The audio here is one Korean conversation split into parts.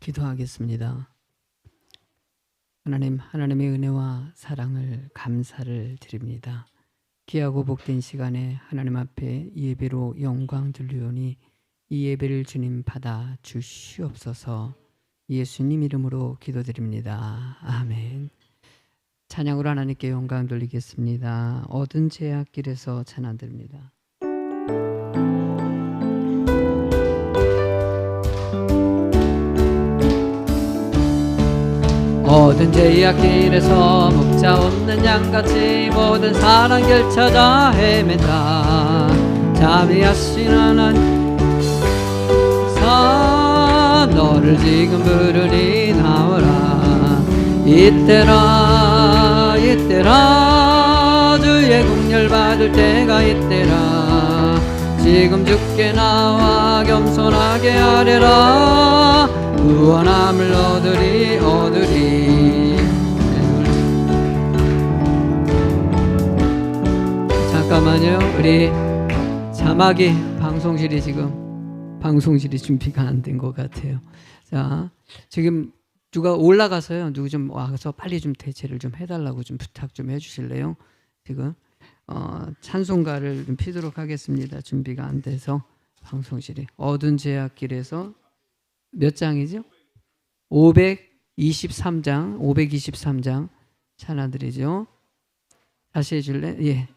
기도하겠습니다. 하나님, 하나님의 은혜와 사랑을 감사를 드립니다. 귀하고 복된 시간에 하나님 앞에 예배로 영광 돌리오니 이 예배를 주님 받아 주시옵소서. 예수님 이름으로 기도드립니다. 아멘. 찬양으로 하나님께 영광 돌리겠습니다. 얻은 제약길에서 찬양 드립니다. 모든 제약길에서 목자 없는 양같이 모든 사랑 결쳐져 헤맨다. 자비하신 하나님 너를 지금 부르니 나오라. 이때라 이때라 주의 긍휼 받을 때가 이때라. 지금 주께 나와 겸손하게 하리라. 구원함을 얻으리. 잠깐만요. 우리 자막이 방송실이 준비가 안 된 것 같아요. 자, 지금 누가 올라가서요. 누구 좀 와서 빨리 좀 대체를 좀 해달라고 좀 부탁 좀 해주실래요? 지금 찬송가를 좀 피도록 하겠습니다. 준비가 안 돼서 방송실이. 어두운 제약길에서 몇 장이죠? 523장 찬양드리죠. 다시 해줄래? 예.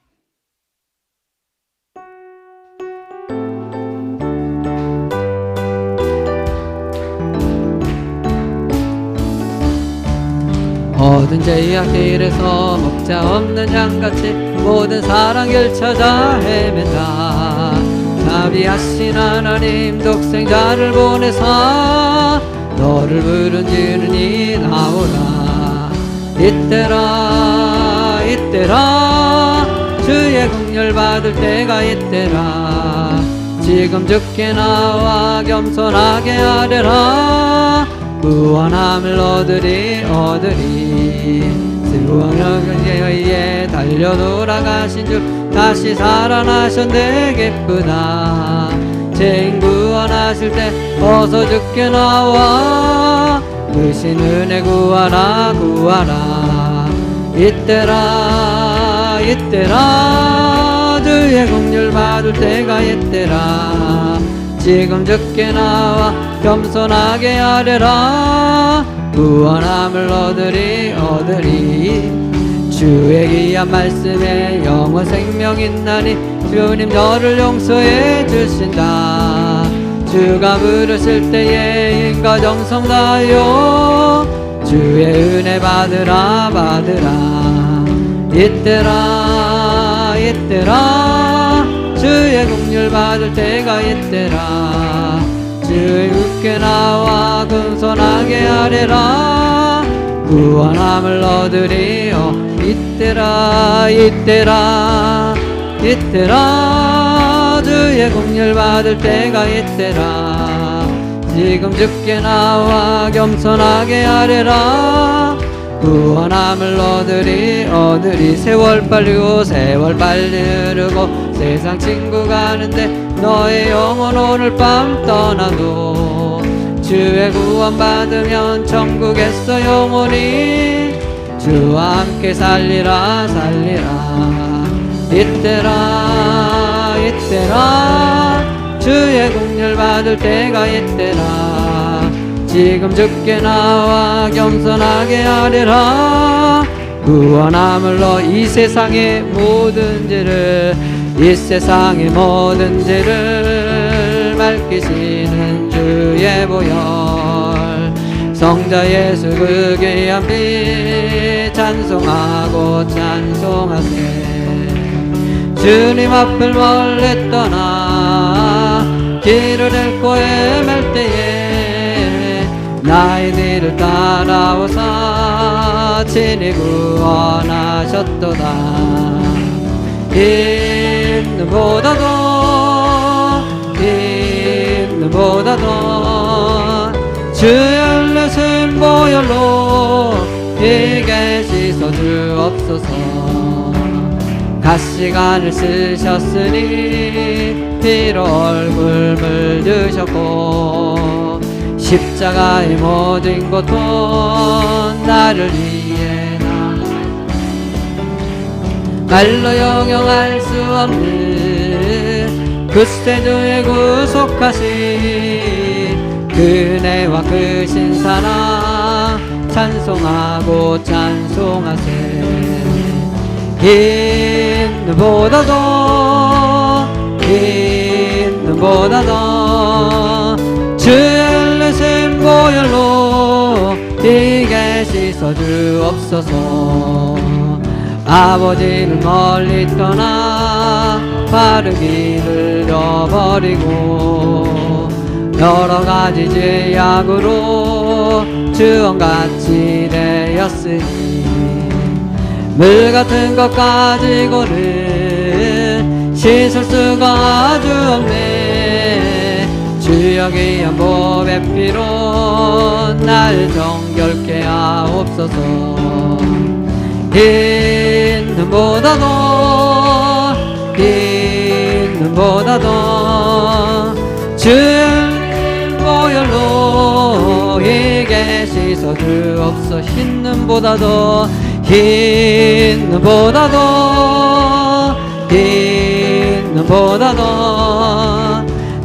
모든 제약길에서 목자 없는 양같이 모든 사랑 결쳐져 헤맨다. 자비하신 하나님 독생자를 보내사 너를 부르짖으니 나오라. 이때라 이때라 주의 긍휼 받을 때가 이때라. 지금 주께 나와 겸손하게 하리라. 구원함을 얻으리. 슬로왕 영예에 달려 돌아가신 주 다시 살아나셨네. 기쁘다. 죄인 구원하실 때 어서 주께 나와 크신 은혜 구하라. 이때라 주의 긍휼 받을 때가 이때라. 지금 주께 나와 겸손하게 하리라. 구원함을 얻으리. 주의 귀한 말씀에 영원 생명 있나니 주님 저를 용서해 주신다. 주가 부르실 때에 인과 정성 다하여 주의 은혜 받으라. 이때라 주의 긍휼 받을 때가 이때라. 주의 주께 나와 겸손하게 하리라. 구원함을 얻으리요. 이때라 주의 긍휼 받을 때가 이때라. 지금 주께 나와 겸손하게 하리라. 구원함을 얻으리. 세월 빨리 흐르고 세상 친구 가는데 너의 영혼 오늘 밤 떠나도 주의 구원 받으면 천국에서 영원히 주와 함께 살리라. 이때라 주의 긍휼 받을 때가 이때라. 지금 주께 나와 겸손하게 하리라. 구원함을 이 세상의 모든 죄를 맑히시는 주의 보혈. 성자 예수 그 귀한 피 찬송하세. 주님 앞을 멀리 떠나 길을 잃고 헤맬 때에 나의 뒤를 따라오사 친히 구원하셨도다. 힘보다도 주의 흘리신 보혈로 이게 씻어 주옵소서. 갓시간을 쓰셨으니 피로 얼굴 물드셨고 십자가의 모든 고통 나를 위해 말로 형용할 수 없는 그 세주의 구속하신 그네와 그 신사랑 찬송하고 찬송하세. 있는보다도 주의 흘리신 보혈로 이게 씻어주옵소서. 아버지를 멀리 떠나 바른 길을 잃어버리고 여러가지 죄악으로 주원같이 되었으니 물같은 것 가지고는 씻을 수가 아주 없네. 주여 귀한 보배 피로 날 정결케 하옵소서. 있는보다도 주의 보혈로 이게 씻어주옵소서. 있는보다도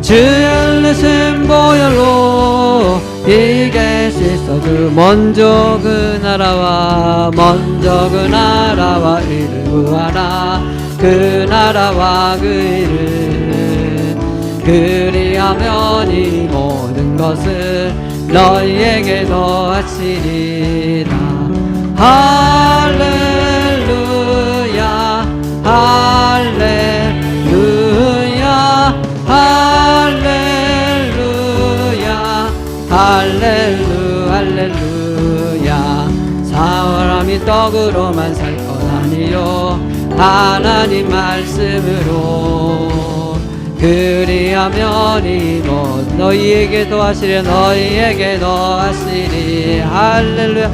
주의 흘리신 보혈로 이게 씻어주. 먼저 그 나라와 의를 구하라. 그 나라와 그 일을 그리하면 이 모든 것을 너희에게 더하시리라. 할렐루야 할렐루야 할렐루야 할렐루야. 사람이 떡으로만 살 것 아니요 하나님 말씀으로 그리하면 이곳 너희에게 더하시리. 할렐루야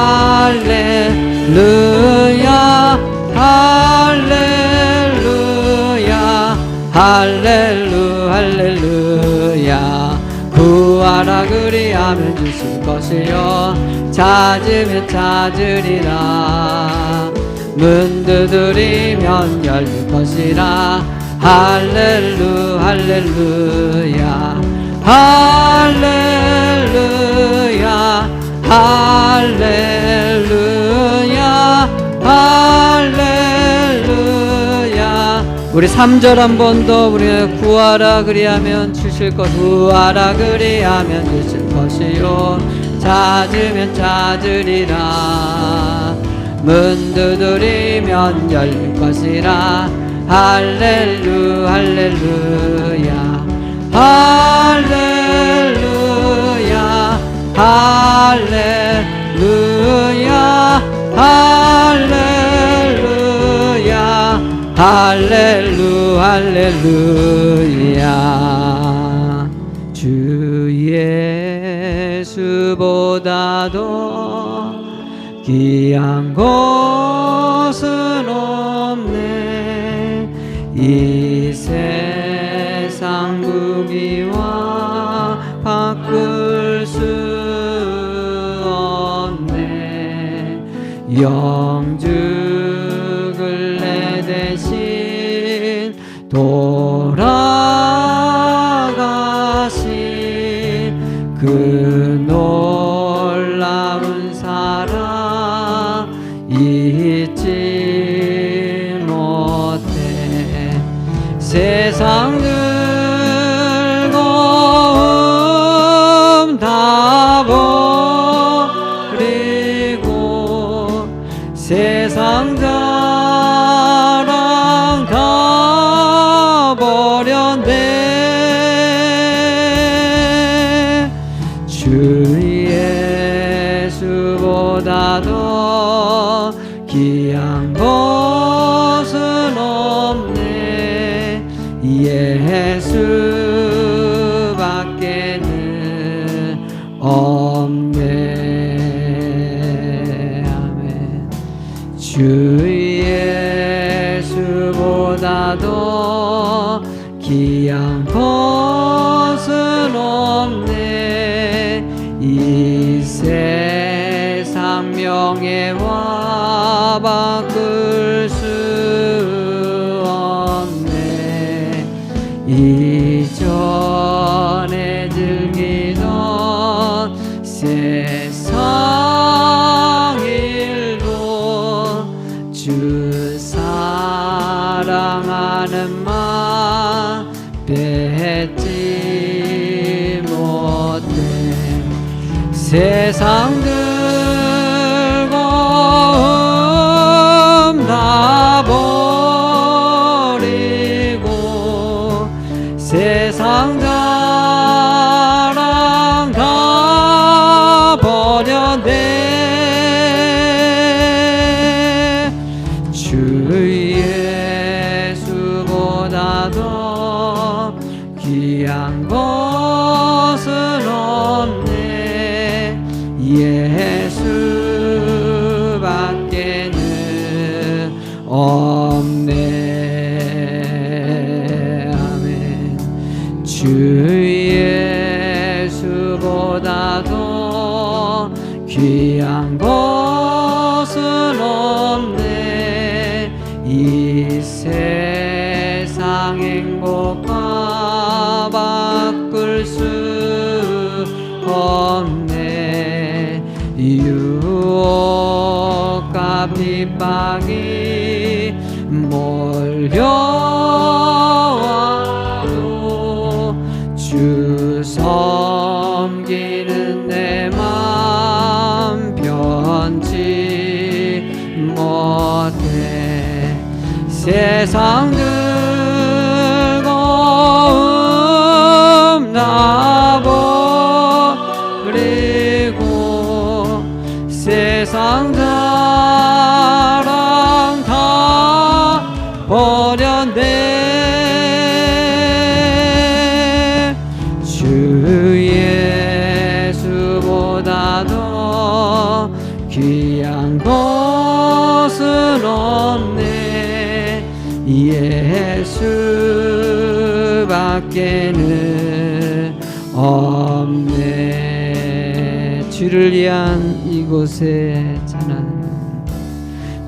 할렐루야 할렐루야 할렐루야. 구하라 그리하면 주실 것이요 찾으면 찾으리라. 문 두드리면 열릴 것이라. 할렐루야 할렐루야 할렐루야 할렐루야. 우리 3절 한 번 더. 우리 구하라 그리하면 주실 것. 구하라 그리하면 주실 것이요 찾으면 찾으리라. 문 두드리면 열릴 것이라. 할렐루야 할렐루야 할렐루야 할렐루야 할렐루야. 주 예수보다도 귀한 것은 없네. 이 세상 무기와 바꿀 수 없네. 영죽을 내 대신 돌아가신 그 놀라운 사랑 잊지 못해. 세상 즐거움 다 버리고 세상 자랑 다 버렸네. 주 예수보다도 귀한 것은 없네. 예수밖에는 없네. 아멘. 주 예수보다도 귀한 것은 없네. 이 세상 명예와 바꿀 수 없네. 이전에 즐기던 세상 일도 주 사랑하는 맘 뺏지 못해. 세상 즐거움 다 버리고 세상 자랑 다 버렸네. 주 예수보다 더 귀한 것은 없네. 예수밖에는 없네. 아멘. 주 예수보다 더 귀한 것은 없네. 이 세상 행복과 바꿀 수 없네. 유혹과 핍박이 몰려와도 주 섬기는 내 맘 변치 못해. 세상 즐거움 나 버리고 세상 자랑 다 버렸네. 주 예수보다 더 귀한 것은 없네. 예수밖에는 없네. 주를 위한 이곳에 찬양.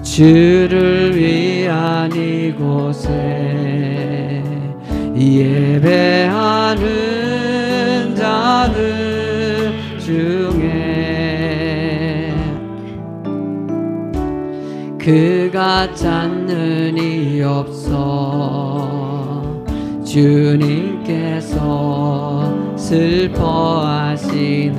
주를 위한 이곳에 예배하는 자들 중에 그가 찾는 이 없어. 주님께서 슬퍼하시네.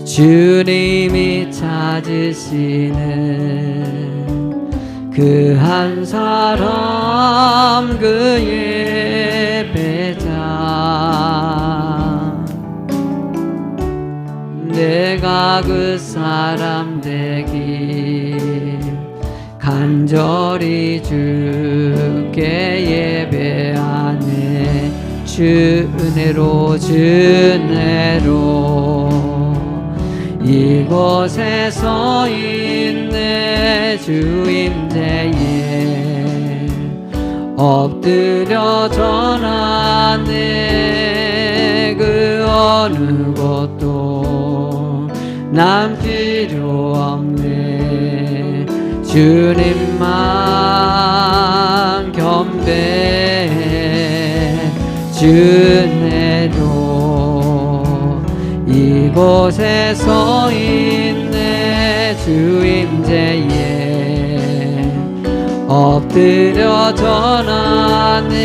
주님이 찾으시는 그 한 사람, 그 예배자. 내가 그 사람 되길 간절히 주께 예배하네. 주 은혜로, 주 은혜로 이곳에 서 있네. 주 임재에 엎드려 전하네. 그 어느 곳도 난 필요 없네. 주님만 겸비해. 주 은혜로 이곳에 서 있네. 주 임재에 엎드려 전하네.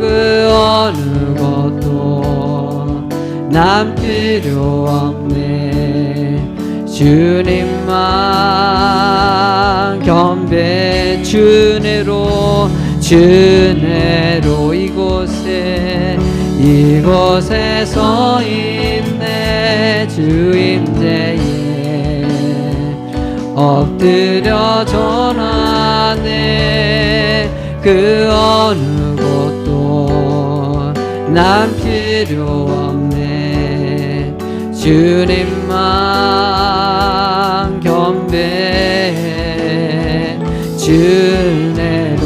그 어느 것도 난 필요 없네. 주님만 겸비해. 주 은혜로, 주 은혜로 이곳에 서 있네. 주 임재에 엎드려 전하네. 그 어느 곳도 난 필요 없네. 주님만 겸비해. 주 주내로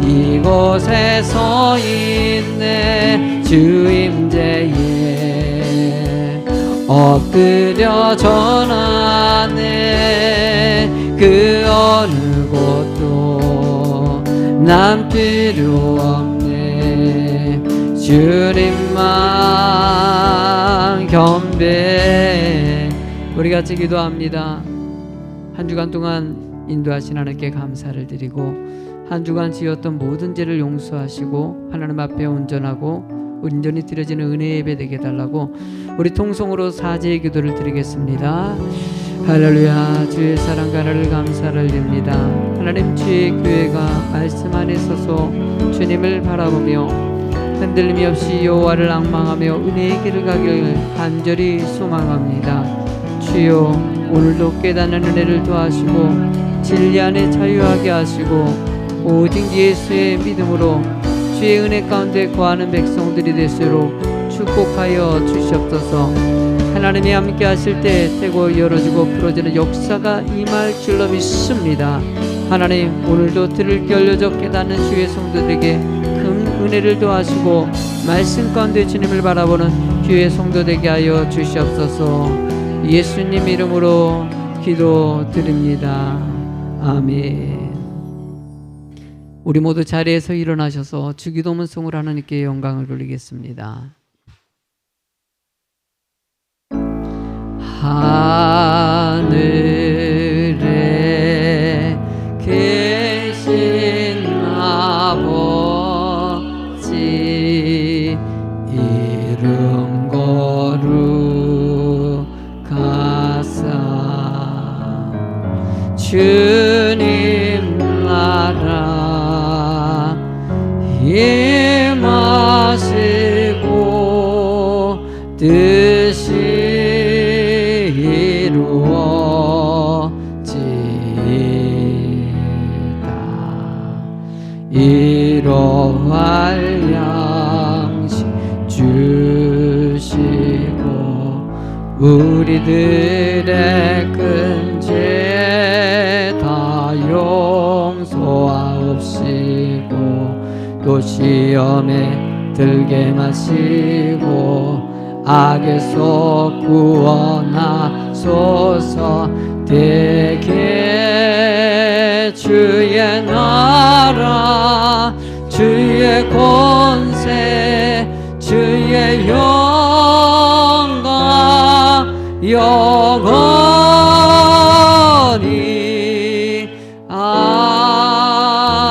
이곳에 서 있네. 주 임재에 엎드려 전하네. 그 어느 곳도 난 필요 없네. 주님만 겸비해. 우리 같이 기도합니다. 한 주간 동안 인도하신 하나님께 감사를 드리고, 한 주간 지었던 모든 죄를 용서하시고 하나님 앞에 온전하고 온전히 드려지는 은혜의 예배 되게 해달라고 우리 통성으로 사죄의 기도를 드리겠습니다. 할렐루야. 주의 사랑과 나를 감사를 드립니다. 하나님, 주의 교회가 말씀 안에 서서 주님을 바라보며 흔들림이 없이 여호와를 앙망하며 은혜의 길을 가길 간절히 소망합니다. 주여, 오늘도 깨닫는 은혜를 더하시고 진리 안에 자유하게 하시고 오직 예수의 믿음으로 주의 은혜 가운데 거하는 백성들이 되도록 축복하여 주시옵소서. 하나님이 함께 하실 때 태고 열어지고 풀어지는 역사가 임할 줄로 믿습니다. 하나님, 오늘도 들을 열려져 깨닫는 주의 성도들에게 큰 은혜를 더하시고 말씀 가운데 주님을 바라보는 주의 성도 되게 하여 주시옵소서. 예수님 이름으로 기도드립니다. 아멘. 우리 모두 자리에서 일어나셔서 주기도문송을 하나님께 영광을 돌리겠습니다. 하늘에 계신 아버지, 이름 거룩하사 주님 나라 임하시고 뜻이 이러할 양식 주시고 우리들의 큰 죄 다 용서하옵시고 또 시험에 들게 마시고 악에서 구원하소서. 대개 주의 나라 주의 권세 주의 영광 영원히 아멘.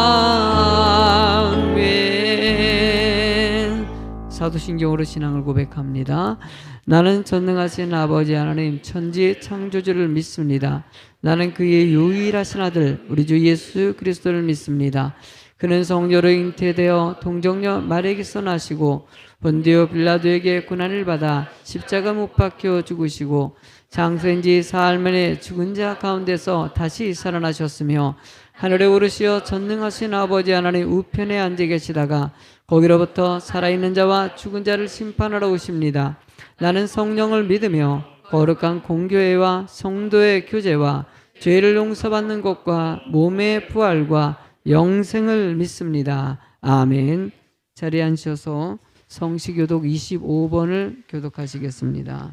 사도신경으로 신앙을 고백합니다. 나는 전능하신 아버지 하나님 천지 창조주를 믿습니다. 나는 그의 유일하신 아들 우리 주 예수 그리스도를 믿습니다. 그는 성녀로 잉태되어 동정녀 마리아에게서 나시고 본디오 빌라도에게 고난을 받아 십자가 못 박혀 죽으시고 장수된 지 사흘 만에 죽은 자 가운데서 다시 살아나셨으며 하늘에 오르시어 전능하신 아버지 하나님 우편에 앉아 계시다가 거기로부터 살아있는 자와 죽은 자를 심판하러 오십니다. 나는 성령을 믿으며 거룩한 공교회와 성도의 교제와 죄를 용서받는 것과 몸의 부활과 영생을 믿습니다. 아멘. 자리에 앉으셔서 성시교독 25번을 교독하시겠습니다.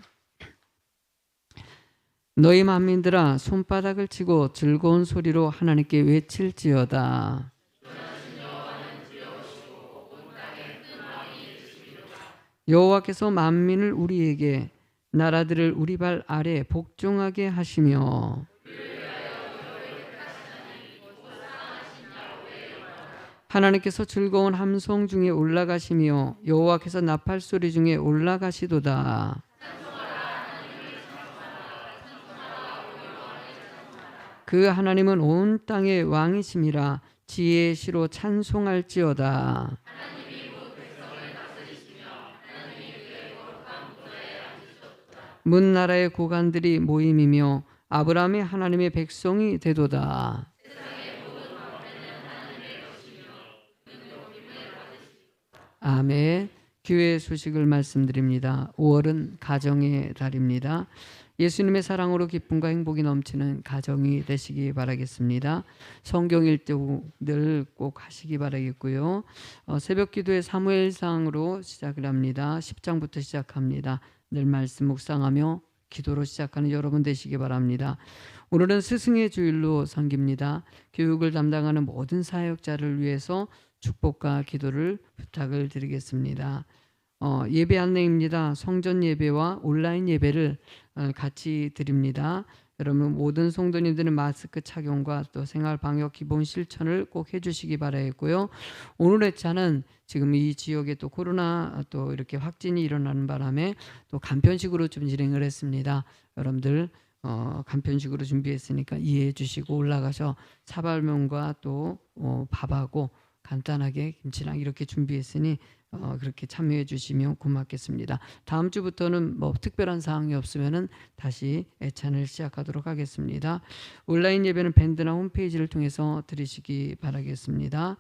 너희 만민들아 손바닥을 치고 즐거운 소리로 하나님께 외칠지어다. 여호와께서 만민을 우리에게 나라들을 우리 발 아래 복종하게 하시며 하나님께서 즐거운 함성 중에 올라가시며 여호와께서 나팔 소리 중에 올라가시도다. 그 하나님은 온 땅의 왕이심이라 지혜의 시로 찬송할지어다. 문 나라의 고관들이 모임이며 아브라함의 하나님의 백성이 되도다. 아멘. 교회 소식을 말씀드립니다. 5월은 가정의 달입니다. 예수님의 사랑으로 기쁨과 행복이 넘치는 가정이 되시기 바라겠습니다. 성경 일독을 꼭 하시기 바라겠고요. 새벽 기도의 사무엘상으로 시작을 합니다. 10장부터 시작합니다. 늘 말씀 묵상하며 기도로 시작하는 여러분 되시기 바랍니다. 오늘은 스승의 주일로 섬깁니다. 교육을 담당하는 모든 사역자를 위해서 축복과 기도를 부탁을 드리겠습니다. 예배 안내입니다. 성전 예배와 온라인 예배를 같이 드립니다. 여러분 모든 성도님들은 마스크 착용과 또 생활 방역 기본 실천을 꼭 해주시기 바라겠고요. 오늘의 차는 지금 이 지역에 또 코로나 또 이렇게 확진이 일어나는 바람에 또 간편식으로 좀 진행을 했습니다. 여러분들 간편식으로 준비했으니까 이해해 주시고 올라가서 사발면과 또 밥하고 간단하게 김치랑 이렇게 준비했으니 그렇게 참여해 주시면 고맙겠습니다. 다음 주부터는 뭐 특별한 사항이 없으면은 다시 애찬을 시작하도록 하겠습니다. 온라인 예배는 밴드나 홈페이지를 통해서 들으시기 바라겠습니다.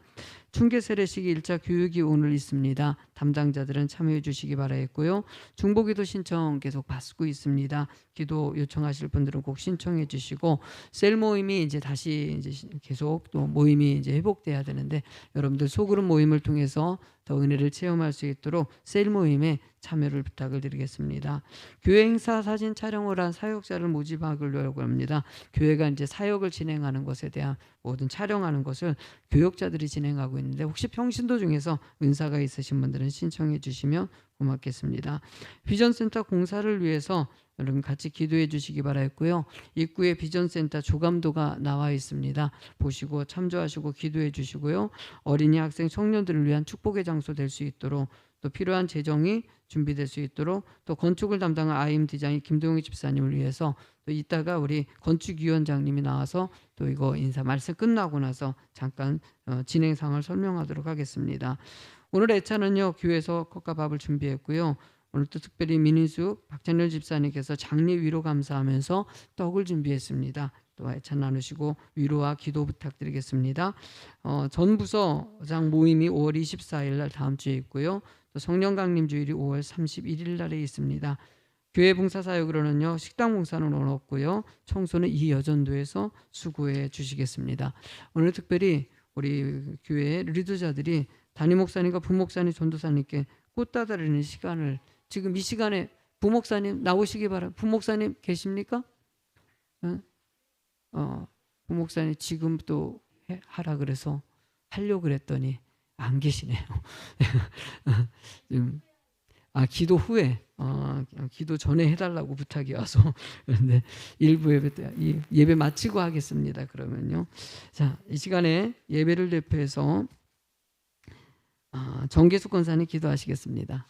충계 세례식 1차 교육이 오늘 있습니다. 담당자들은 참여해 주시기 바라겠고요. 중보기도 신청 계속 받고 있습니다. 기도 요청하실 분들은 꼭 신청해 주시고 셀 모임이 이제 다시 이제 계속 또 모임이 이제 회복돼야 되는데 여러분들 소그룹 모임을 통해서 더 은혜를 체험할 수 있도록 셀 모임에 참여를 부탁을 드리겠습니다. 교회 행사 사진 촬영을 한 사역자를 모집하려고 합니다. 교회가 이제 사역을 진행하는 것에 대한 모든 촬영하는 것을 교역자들이 진행하고 있는데 혹시 평신도 중에서 은사가 있으신 분들은 신청해 주시면 고맙겠습니다. 비전센터 공사를 위해서 여러분 같이 기도해 주시기 바라겠고요. 입구에 비전센터 조감도가 나와 있습니다. 보시고 참조하시고 기도해 주시고요. 어린이 학생 청년들을 위한 축복의 장소 될 수 있도록 또 필요한 재정이 준비될 수 있도록 또 건축을 담당한 아임 디자인 김동희 집사님을 위해서 또 이따가 우리 건축위원장님이 나와서 또 이거 인사 말씀 끝나고 나서 잠깐 진행 상황을 설명하도록 하겠습니다. 오늘 애차는요 교회에서 컵과 밥을 준비했고요. 오늘 또 특별히 민인숙 박찬열 집사님께서 장례 위로 감사하면서 떡을 준비했습니다. 또 애찬 나누시고 위로와 기도 부탁드리겠습니다. 전 부서장 모임이 5월 24일 날 다음 주에 있고요. 또 성령 강림 주일이 5월 31일 날에 있습니다. 교회 봉사 사역으로는요 식당 봉사는 없고요. 청소는 이 여전도에서 수고해 주시겠습니다. 오늘 특별히 우리 교회 리더자들이 담임 목사님과 부목사님 전도사님께 꽃 따드리는 시간을 지금 이 시간에 부목사님 나오시기 바랍니다. 부목사님 계십니까? 부목사님 지금 또 하라 그래서 하려고 그랬더니 안 계시네요. 기도 후에 기도 전에 해달라고 부탁이 와서 그런데 일부 예배 마치고 하겠습니다. 그러면요. 자, 이 시간에 예배를 대표해서 정계숙 권사님 기도하시겠습니다.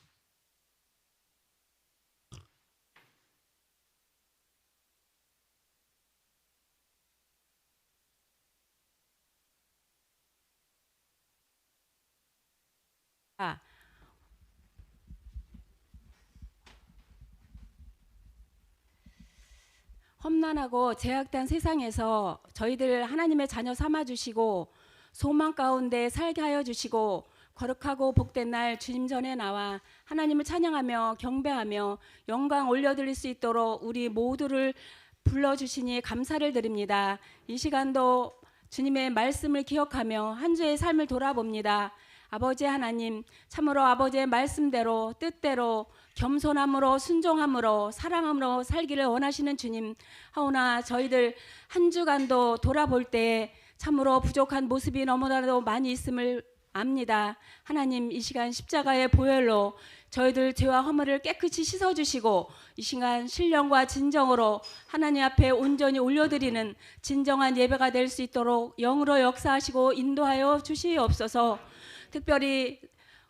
험난하고 제약된 세상에서 저희들 하나님의 자녀 삼아주시고 소망 가운데 살게 하여 주시고 거룩하고 복된 날 주님 전에 나와 하나님을 찬양하며 경배하며 영광 올려드릴 수 있도록 우리 모두를 불러주시니 감사를 드립니다. 이 시간도 주님의 말씀을 기억하며 한 주의 삶을 돌아봅니다. 아버지 하나님, 참으로 아버지의 말씀대로 뜻대로 겸손함으로 순종함으로 사랑함으로 살기를 원하시는 주님, 하오나 저희들 한 주간도 돌아볼 때 참으로 부족한 모습이 너무나도 많이 있음을 압니다. 하나님, 이 시간 십자가의 보혈로 저희들 죄와 허물을 깨끗이 씻어주시고 이 시간 신령과 진정으로 하나님 앞에 온전히 올려드리는 진정한 예배가 될 수 있도록 영으로 역사하시고 인도하여 주시옵소서. 특별히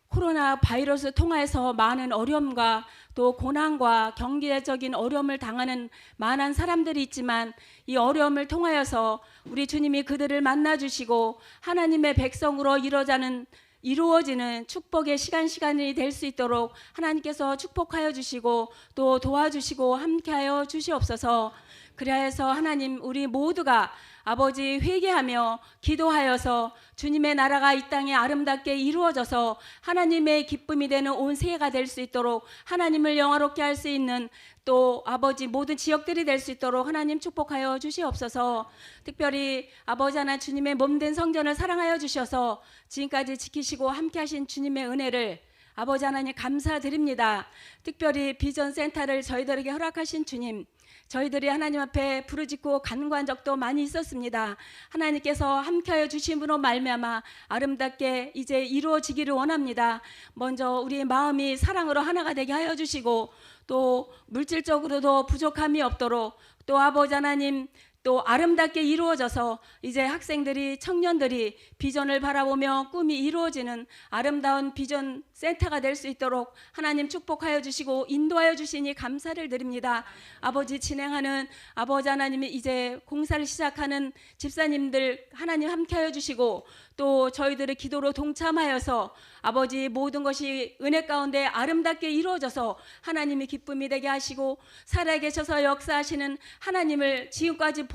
코로나 바이러스 통해서 많은 어려움과 또 고난과 경제적인 어려움을 당하는 많은 사람들이 있지만 이 어려움을 통하여서 우리 주님이 그들을 만나주시고 하나님의 백성으로 이루어지는 축복의 시간이 될 수 있도록 하나님께서 축복하여 주시고 또 도와주시고 함께하여 주시옵소서. 그리하여서 하나님 우리 모두가 아버지 회개하며 기도하여서 주님의 나라가 이 땅에 아름답게 이루어져서 하나님의 기쁨이 되는 온 세계가 될 수 있도록 하나님을 영화롭게 할 수 있는 또 아버지 모든 지역들이 될 수 있도록 하나님 축복하여 주시옵소서. 특별히 아버지 하나 주님의 몸된 성전을 사랑하여 주셔서 지금까지 지키시고 함께 하신 주님의 은혜를 아버지 하나님 감사드립니다. 특별히 비전 센터를 저희들에게 허락하신 주님, 저희들이 하나님 앞에 부르짖고 간구한 적도 많이 있었습니다. 하나님께서 함께하여 주심으로 말미암아 아름답게 이제 이루어지기를 원합니다. 먼저 우리의 마음이 사랑으로 하나가 되게 하여 주시고 또 물질적으로도 부족함이 없도록 또 아버지 하나님 또 아름답게 이루어져서 이제 학생들이 청년들이 비전을 바라보며 꿈이 이루어지는 아름다운 비전 센터가 될 수 있도록 하나님 축복하여 주시고 인도하여 주시니 감사를 드립니다. 아버지 진행하는 아버지 하나님이 이제 공사를 시작하는 집사님들 하나님 함께하여 주시고 또 저희들의 기도로 동참하여서 아버지 모든 것이 은혜 가운데 아름답게 이루어져서 하나님이 기쁨이 되게 하시고 살아계셔서 역사하시는 하나님을 지금까지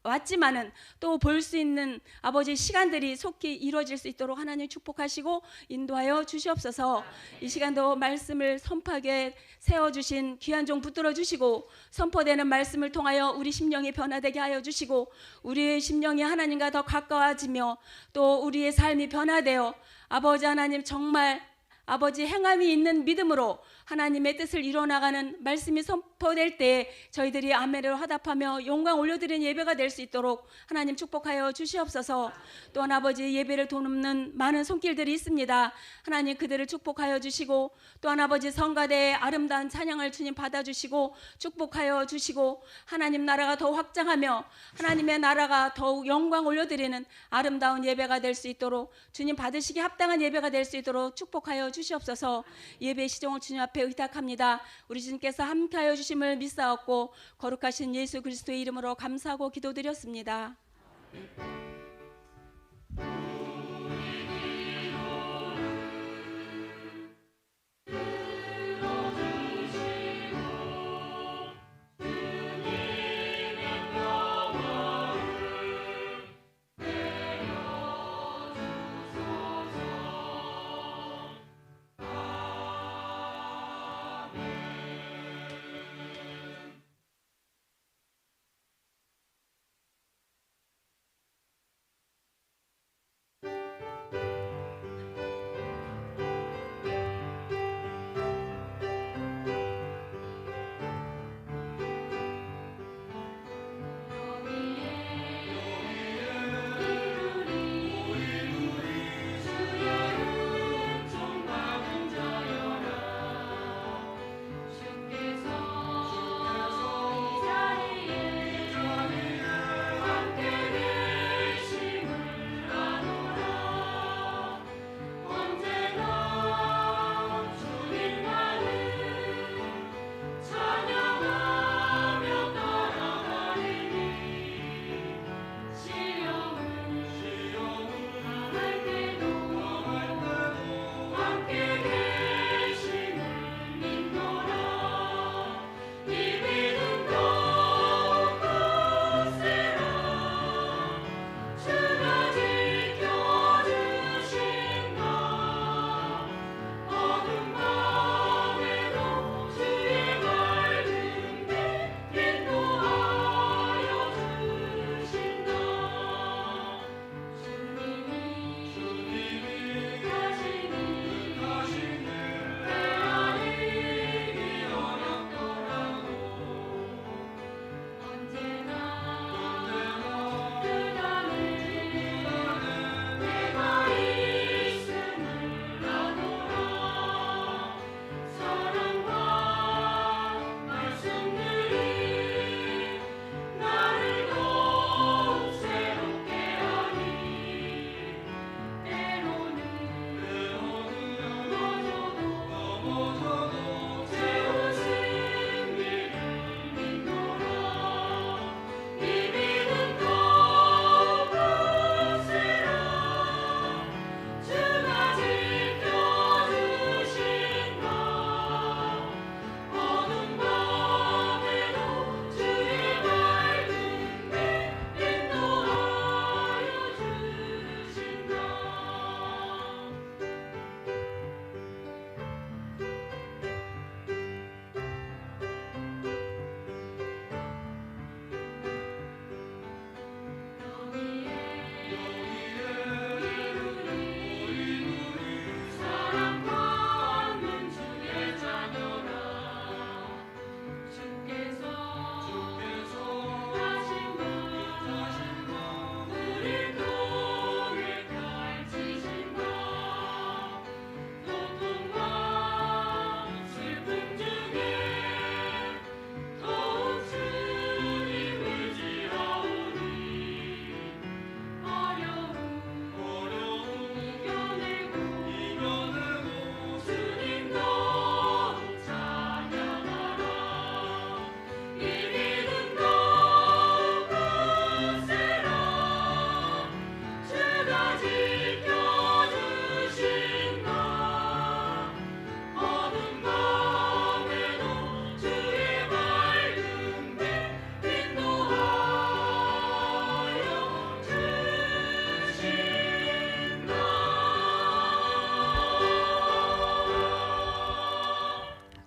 보아왔지만은 또 볼 수 있는 아버지 시간들이 속히 이루어질 수 있도록 하나님 축복하시고 인도하여 주시옵소서. 이 시간도 말씀을 선포하게 세워주신 귀한 종 붙들어 주시고 선포되는 말씀을 통하여 우리 심령이 변화되게 하여 주시고 우리의 심령이 하나님과 더 가까워지며 또 우리의 삶이 변화되어 아버지 하나님 정말 아버지 행함이 있는 믿음으로 하나님의 뜻을 이뤄나가는 말씀이 선포될 때 저희들이 아멘으로 화답하며 영광 올려드리는 예배가 될 수 있도록 하나님 축복하여 주시옵소서. 또한 아버지 예배를 돕는 많은 손길들이 있습니다. 하나님 그들을 축복하여 주시고 또한 아버지 성가대의 아름다운 찬양을 주님 받아주시고 축복하여 주시고 하나님 나라가 더욱 확장하며 하나님의 나라가 더욱 영광 올려드리는 아름다운 예배가 될 수 있도록 주님 받으시기 합당한 예배가 될 수 있도록 축복하여 주시옵소서. 예배의 시종을 주님 앞에 의탁합니다. 우리 주님께서 함께하여 주심을 믿사옵고 거룩하신 예수 그리스도의 이름으로 감사하고 기도드렸습니다.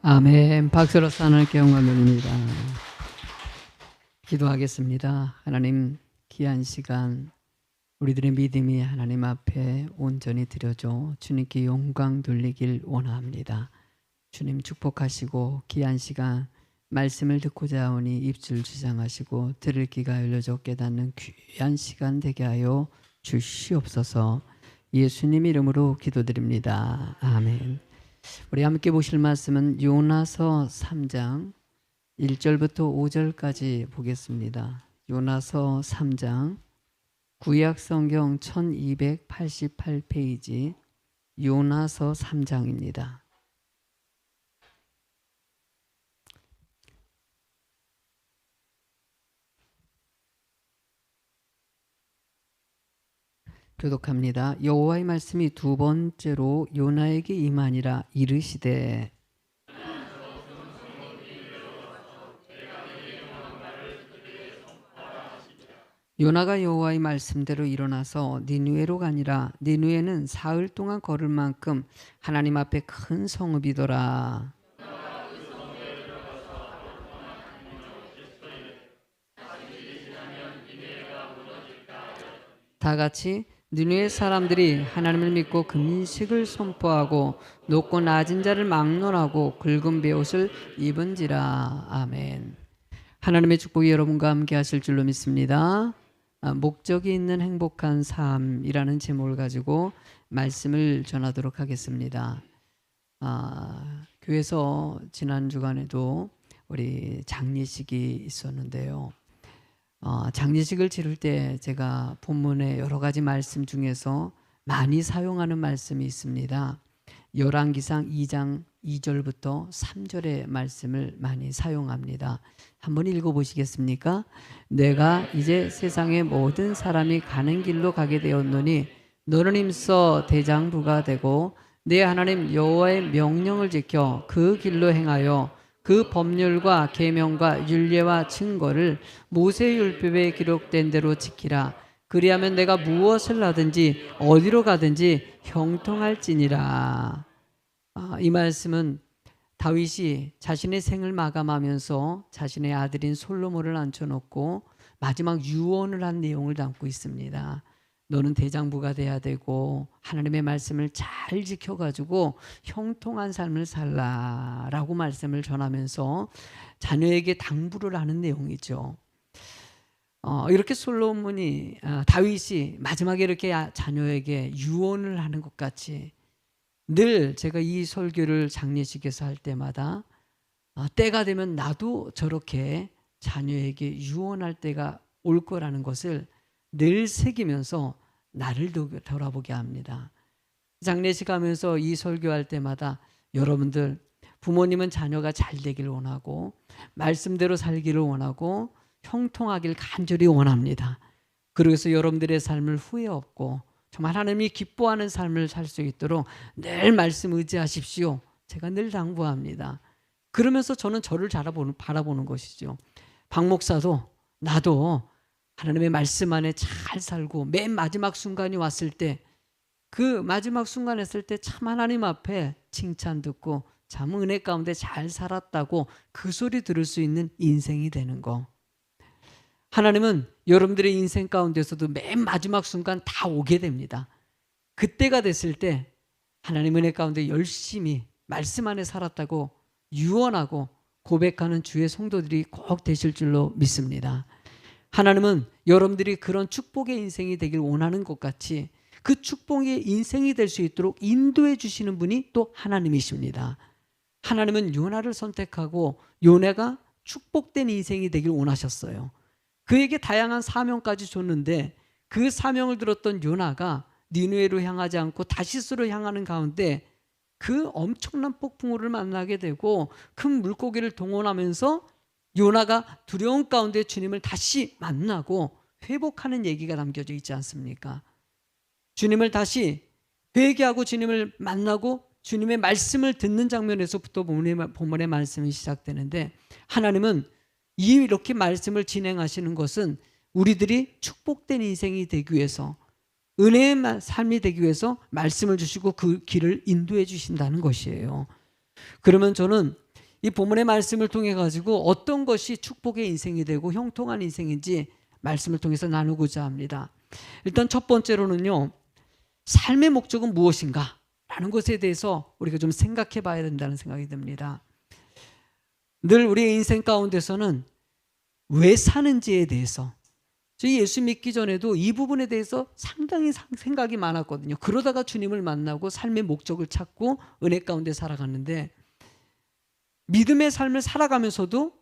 아멘. 박수로서 하나님께 영광 돌립니다. 기도하겠습니다. 하나님, 귀한 시간 우리들의 믿음이 하나님 앞에 온전히 드려져 주님께 영광 돌리길 원합니다. 주님 축복하시고 귀한 시간 말씀을 듣고자 하오니 입술 주장하시고 들을 귀가 열려져 깨닫는 귀한 시간 되게 하여 주시옵소서. 예수님 이름으로 기도드립니다. 아멘. 우리 함께 보실 말씀은 요나서 3장 1절부터 5절까지 보겠습니다. 요나서 3장 구약성경 1288페이지 요나서 3장입니다. 교독합니다. 여호와의 말씀이 두 번째로 요나에게 임하니라. 이르시되 요나가 여호와의 말씀대로 일어나서 니느웨로 가니라. 니느웨는 사흘 동안 걸을 만큼 하나님 앞에 큰 성읍이더라. 다 같이 니느웨 사람들이 하나님을 믿고 금식을 선포하고 높고 낮은 자를 막론하고 굵은 베옷을 입은지라. 아멘. 하나님의 축복이 여러분과 함께 하실 줄로 믿습니다. 목적이 있는 행복한 삶이라는 제목을 가지고 말씀을 전하도록 하겠습니다. 교회에서 지난 주간에도 우리 장례식이 있었는데요. 장례식을 치를 때 제가 본문의 여러 가지 말씀 중에서 많이 사용하는 말씀이 있습니다. 열왕기상 2장 2절부터 3절의 말씀을 많이 사용합니다. 한번 읽어보시겠습니까? 내가 이제 세상의 모든 사람이 가는 길로 가게 되었노니 너는 힘써 대장부가 되고 내 하나님 여호와의 명령을 지켜 그 길로 행하여 그 법률과 계명과 율례와 증거를 모세의 율법에 기록된 대로 지키라. 그리하면 내가 무엇을 하든지 어디로 가든지 형통할지니라. 이 말씀은 다윗이 자신의 생을 마감하면서 자신의 아들인 솔로몬을 앉혀놓고 마지막 유언을 한 내용을 담고 있습니다. 너는 대장부가 돼야 되고 하나님의 말씀을 잘 지켜가지고 형통한 삶을 살라라고 말씀을 전하면서 자녀에게 당부를 하는 내용이죠. 이렇게 솔로몬이 다윗이 마지막에 이렇게 자녀에게 유언을 하는 것 같이 늘 제가 이 설교를 장례식에서 할 때마다 때가 되면 나도 저렇게 자녀에게 유언할 때가 올 거라는 것을 늘 새기면서 나를 돌아보게 합니다. 장례식 하면서 이 설교할 때마다 여러분들 부모님은 자녀가 잘 되길 원하고 말씀대로 살기를 원하고 형통하길 간절히 원합니다. 그래서 여러분들의 삶을 후회 없고 정말 하나님이 기뻐하는 삶을 살 수 있도록 늘 말씀 의지하십시오. 제가 늘 당부합니다. 그러면서 저는 저를 바라보는 것이죠. 박 목사도 나도 하나님의 말씀 안에 잘 살고 맨 마지막 순간이 왔을 때 그 마지막 순간 했을 때 참 하나님 앞에 칭찬 듣고 참 은혜 가운데 잘 살았다고 그 소리 들을 수 있는 인생이 되는 거. 하나님은 여러분들의 인생 가운데서도 맨 마지막 순간 다 오게 됩니다. 그때가 됐을 때 하나님 은혜 가운데 열심히 말씀 안에 살았다고 유언하고 고백하는 주의 성도들이 꼭 되실 줄로 믿습니다. 하나님은 여러분들이 그런 축복의 인생이 되길 원하는 것 같이 그 축복의 인생이 될 수 있도록 인도해 주시는 분이 또 하나님이십니다. 하나님은 요나를 선택하고 요나가 축복된 인생이 되길 원하셨어요. 그에게 다양한 사명까지 줬는데 그 사명을 들었던 요나가 니느웨로 향하지 않고 다시스로 향하는 가운데 그 엄청난 폭풍우를 만나게 되고 큰 물고기를 동원하면서 요나가 두려움 가운데 주님을 다시 만나고 회복하는 얘기가 담겨져 있지 않습니까? 주님을 다시 회개하고 주님을 만나고 주님의 말씀을 듣는 장면에서부터 본문의 말씀이 시작되는데, 하나님은 이렇게 말씀을 진행하시는 것은 우리들이 축복된 인생이 되기 위해서, 은혜의 삶이 되기 위해서 말씀을 주시고 그 길을 인도해 주신다는 것이에요. 그러면 저는 이 본문의 말씀을 통해 가지고 어떤 것이 축복의 인생이 되고 형통한 인생인지 말씀을 통해서 나누고자 합니다. 일단 첫 번째로는요, 삶의 목적은 무엇인가 라는 것에 대해서 우리가 좀 생각해 봐야 된다는 생각이 듭니다. 늘 우리의 인생 가운데서는 왜 사는지에 대해서, 저희 예수 믿기 전에도 이 부분에 대해서 상당히 생각이 많았거든요. 그러다가 주님을 만나고 삶의 목적을 찾고 은혜 가운데 살아갔는데, 믿음의 삶을 살아가면서도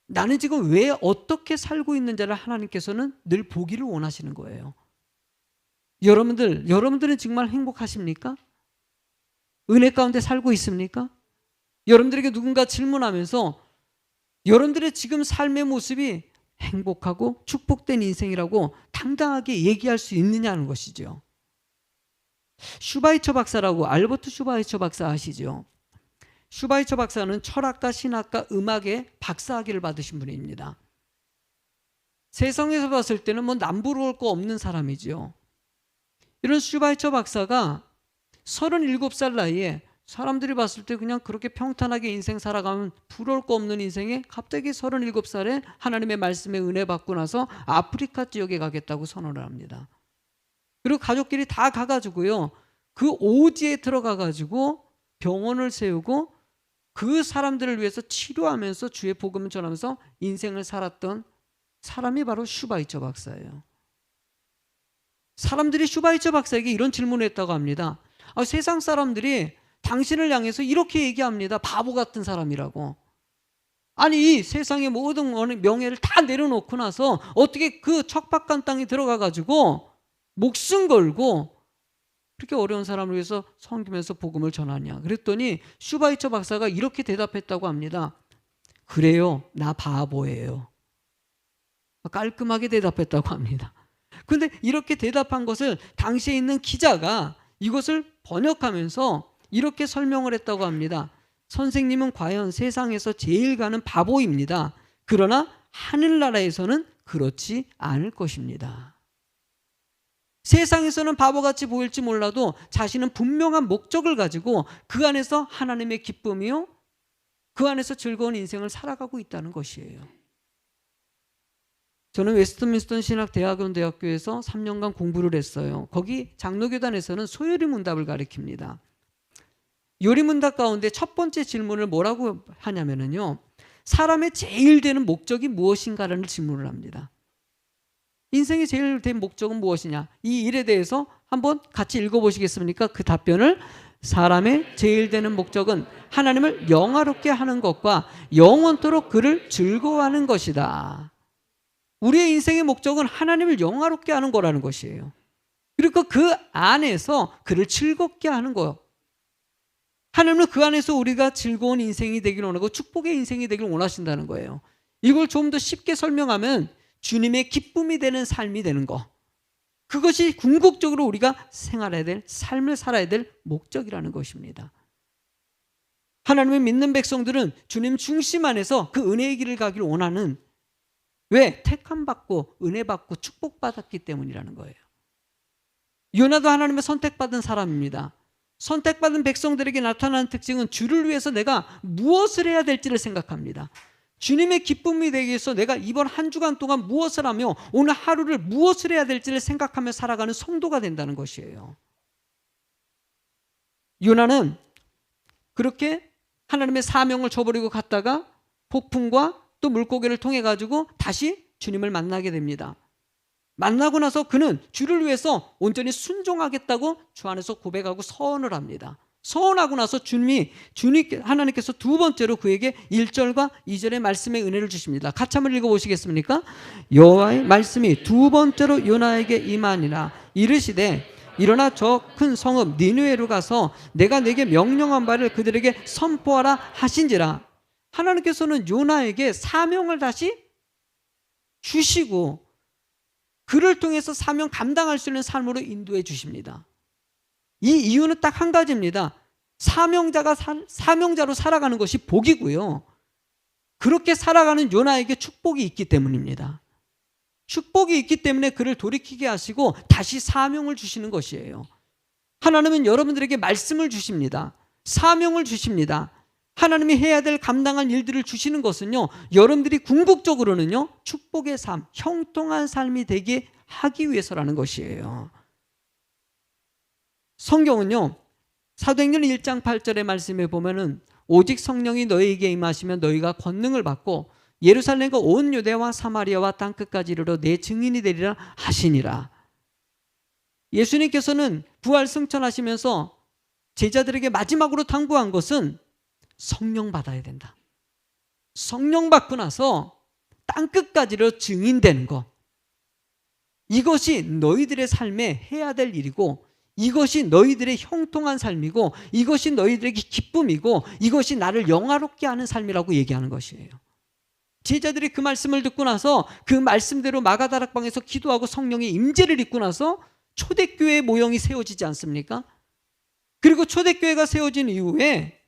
나는 지금 왜 어떻게 살고 있는지를 하나님께서는 늘 보기를 원하시는 거예요. 여러분들은 정말 행복하십니까? 은혜 가운데 살고 있습니까? 여러분들에게 누군가 질문하면서 여러분들의 지금 삶의 모습이 행복하고 축복된 인생이라고 당당하게 얘기할 수 있느냐는 것이죠. 슈바이처 박사라고, 알버트 슈바이처 박사 아시죠? 슈바이처 박사는 철학과 신학과 음악의 박사학위를 받으신 분입니다. 세상에서 봤을 때는 뭐 남부러울 거 없는 사람이죠. 이런 슈바이처 박사가 37살 나이에 사람들이 봤을 때 그냥 그렇게 평탄하게 인생 살아가면 부러울 거 없는 인생에 갑자기 37살에 하나님의 말씀에 은혜 받고 나서 아프리카 지역에 가겠다고 선언을 합니다. 그리고 가족끼리 다 가가지고요, 그 오지에 들어가가지고 병원을 세우고 그 사람들을 위해서 치료하면서 주의 복음을 전하면서 인생을 살았던 사람이 바로 슈바이처 박사예요. 사람들이 슈바이처 박사에게 이런 질문을 했다고 합니다. 세상 사람들이 당신을 향해서 이렇게 얘기합니다. 바보 같은 사람이라고. 아니, 이 세상의 모든 명예를 다 내려놓고 나서 어떻게 그 척박한 땅에 들어가가지고 목숨 걸고 그렇게 어려운 사람을 위해서 섬기면서 복음을 전하냐. 그랬더니 슈바이처 박사가 이렇게 대답했다고 합니다. 그래요, 나 바보예요. 깔끔하게 대답했다고 합니다. 그런데 이렇게 대답한 것을 당시에 있는 기자가 이것을 번역하면서 이렇게 설명을 했다고 합니다. 선생님은 과연 세상에서 제일 가는 바보입니다. 그러나 하늘나라에서는 그렇지 않을 것입니다. 세상에서는 바보같이 보일지 몰라도 자신은 분명한 목적을 가지고 그 안에서 하나님의 기쁨이요, 그 안에서 즐거운 인생을 살아가고 있다는 것이에요. 저는 웨스트민스턴 신학대학원대학교에서 3년간 공부를 했어요. 거기 장로교단에서는 소요리문답을 가르칩니다. 요리문답 가운데 첫 번째 질문을 뭐라고 하냐면요, 사람의 제일 되는 목적이 무엇인가라는 질문을 합니다. 인생의 제일 된 목적은 무엇이냐? 이 일에 대해서 한번 같이 읽어보시겠습니까? 그 답변을, 사람의 제일 되는 목적은 하나님을 영화롭게 하는 것과 영원토록 그를 즐거워하는 것이다. 우리의 인생의 목적은 하나님을 영화롭게 하는 거라는 것이에요. 그리고 그 안에서 그를 즐겁게 하는 거예요. 하나님은 그 안에서 우리가 즐거운 인생이 되기를 원하고 축복의 인생이 되기를 원하신다는 거예요. 이걸 좀 더 쉽게 설명하면 주님의 기쁨이 되는 삶이 되는 거, 그것이 궁극적으로 우리가 생활해야 될, 삶을 살아야 될 목적이라는 것입니다. 하나님을 믿는 백성들은 주님 중심 안에서 그 은혜의 길을 가기를 원하는, 왜? 택함받고 은혜받고 축복받았기 때문이라는 거예요. 요나도 하나님의 선택받은 사람입니다. 선택받은 백성들에게 나타나는 특징은 주를 위해서 내가 무엇을 해야 될지를 생각합니다. 주님의 기쁨이 되기 위해서 내가 이번 한 주간 동안 무엇을 하며 오늘 하루를 무엇을 해야 될지를 생각하며 살아가는 성도가 된다는 것이에요. 요나는 그렇게 하나님의 사명을 저버리고 갔다가 폭풍과 또 물고기를 통해 가지고 다시 주님을 만나게 됩니다. 만나고 나서 그는 주를 위해서 온전히 순종하겠다고 주 안에서 고백하고 서원을 합니다. 서원하고 나서 하나님께서 두 번째로 그에게 1절과 2절의 말씀의 은혜를 주십니다. 같이 한번 읽어보시겠습니까? 여호와의 말씀이 두 번째로 요나에게 임하니라. 이르시되 일어나 저 큰 성읍 니느웨로 가서 내가 내게 명령한 바를 그들에게 선포하라 하신지라. 하나님께서는 요나에게 사명을 다시 주시고 그를 통해서 사명 감당할 수 있는 삶으로 인도해 주십니다. 이 이유는 딱 한 가지입니다. 사명자로 살아가는 것이 복이고요. 그렇게 살아가는 요나에게 축복이 있기 때문입니다. 축복이 있기 때문에 그를 돌이키게 하시고 다시 사명을 주시는 것이에요. 하나님은 여러분들에게 말씀을 주십니다. 사명을 주십니다. 하나님이 해야 될 감당할 일들을 주시는 것은요, 여러분들이 궁극적으로는요, 축복의 삶, 형통한 삶이 되게 하기 위해서라는 것이에요. 성경은요, 사도행전 1장 8절의 말씀에 보면은 오직 성령이 너희에게 임하시면 너희가 권능을 받고 예루살렘과 온 유대와 사마리아와 땅끝까지 이르러 내 증인이 되리라 하시니라. 예수님께서는 부활 승천하시면서 제자들에게 마지막으로 당부한 것은 성령 받아야 된다. 성령 받고 나서 땅끝까지로 증인되는 것. 이것이 너희들의 삶에 해야 될 일이고, 이것이 너희들의 형통한 삶이고, 이것이 너희들에게 기쁨이고, 이것이 나를 영화롭게 하는 삶이라고 얘기하는 것이에요. 제자들이 그 말씀을 듣고 나서 그 말씀대로 마가다락방에서 기도하고 성령의 임재를 입고 나서 초대교회 모형이 세워지지 않습니까? 그리고 초대교회가 세워진 이후에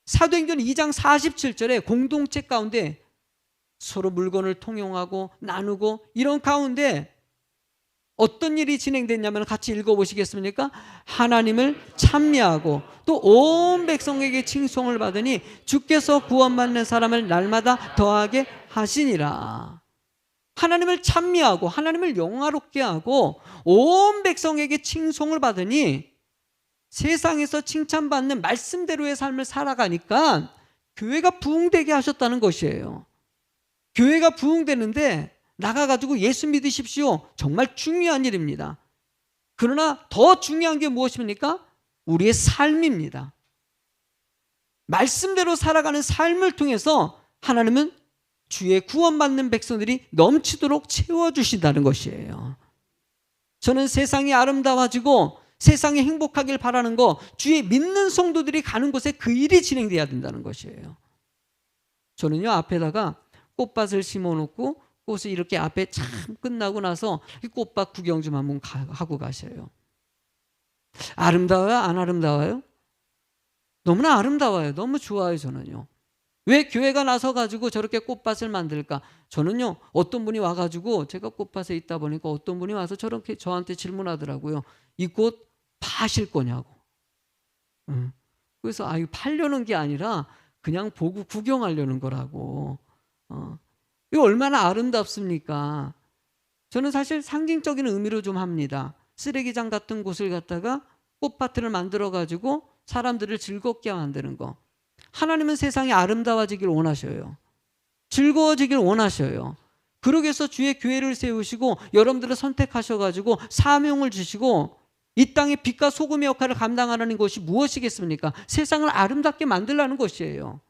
사도행전 2장 47절에 공동체 가운데 서로 물건을 통용하고 나누고 이런 가운데 어떤 일이 진행됐냐면 같이 읽어보시겠습니까? 하나님을 찬미하고 또 온 백성에게 칭송을 받으니 주께서 구원받는 사람을 날마다 더하게 하시니라. 하나님을 찬미하고 하나님을 영화롭게 하고 온 백성에게 칭송을 받으니 세상에서 칭찬받는 말씀대로의 삶을 살아가니까 교회가 부흥되게 하셨다는 것이에요. 교회가 부흥되는데 나가가지고 예수 믿으십시오. 정말 중요한 일입니다. 그러나 더 중요한 게 무엇입니까? 우리의 삶입니다. 말씀대로 살아가는 삶을 통해서 하나님은 주의 구원받는 백성들이 넘치도록 채워주신다는 것이에요. 저는 세상이 아름다워지고 세상이 행복하길 바라는 거, 주의 믿는 성도들이 가는 곳에 그 일이 진행돼야 된다는 것이에요. 저는요, 앞에다가 꽃밭을 심어놓고 꽃이 이렇게 앞에 참 끝나고 나서 이 꽃밭 구경 좀 한번 하고 가셔요. 아름다워요? 안 아름다워요? 너무나 아름다워요. 너무 좋아요, 저는요. 왜 교회가 나서가지고 저렇게 꽃밭을 만들까? 저는요, 어떤 분이 와가지고 제가 꽃밭에 있다 보니까 어떤 분이 와서 저렇게 저한테 질문하더라고요. 이 꽃 파실 거냐고. 그래서 이거 팔려는 게 아니라 그냥 보고 구경하려는 거라고. 이거 얼마나 아름답습니까? 저는 사실 상징적인 의미로 좀 합니다. 쓰레기장 같은 곳을 갖다가 꽃밭을 만들어가지고 사람들을 즐겁게 만드는 거. 하나님은 세상이 아름다워지길 원하셔요. 즐거워지길 원하셔요. 그러기 위해서 주의 교회를 세우시고 여러분들을 선택하셔가지고 사명을 주시고 이 땅에 빛과 소금의 역할을 감당하는 것이 무엇이겠습니까? 세상을 아름답게 만들라는 것이에요.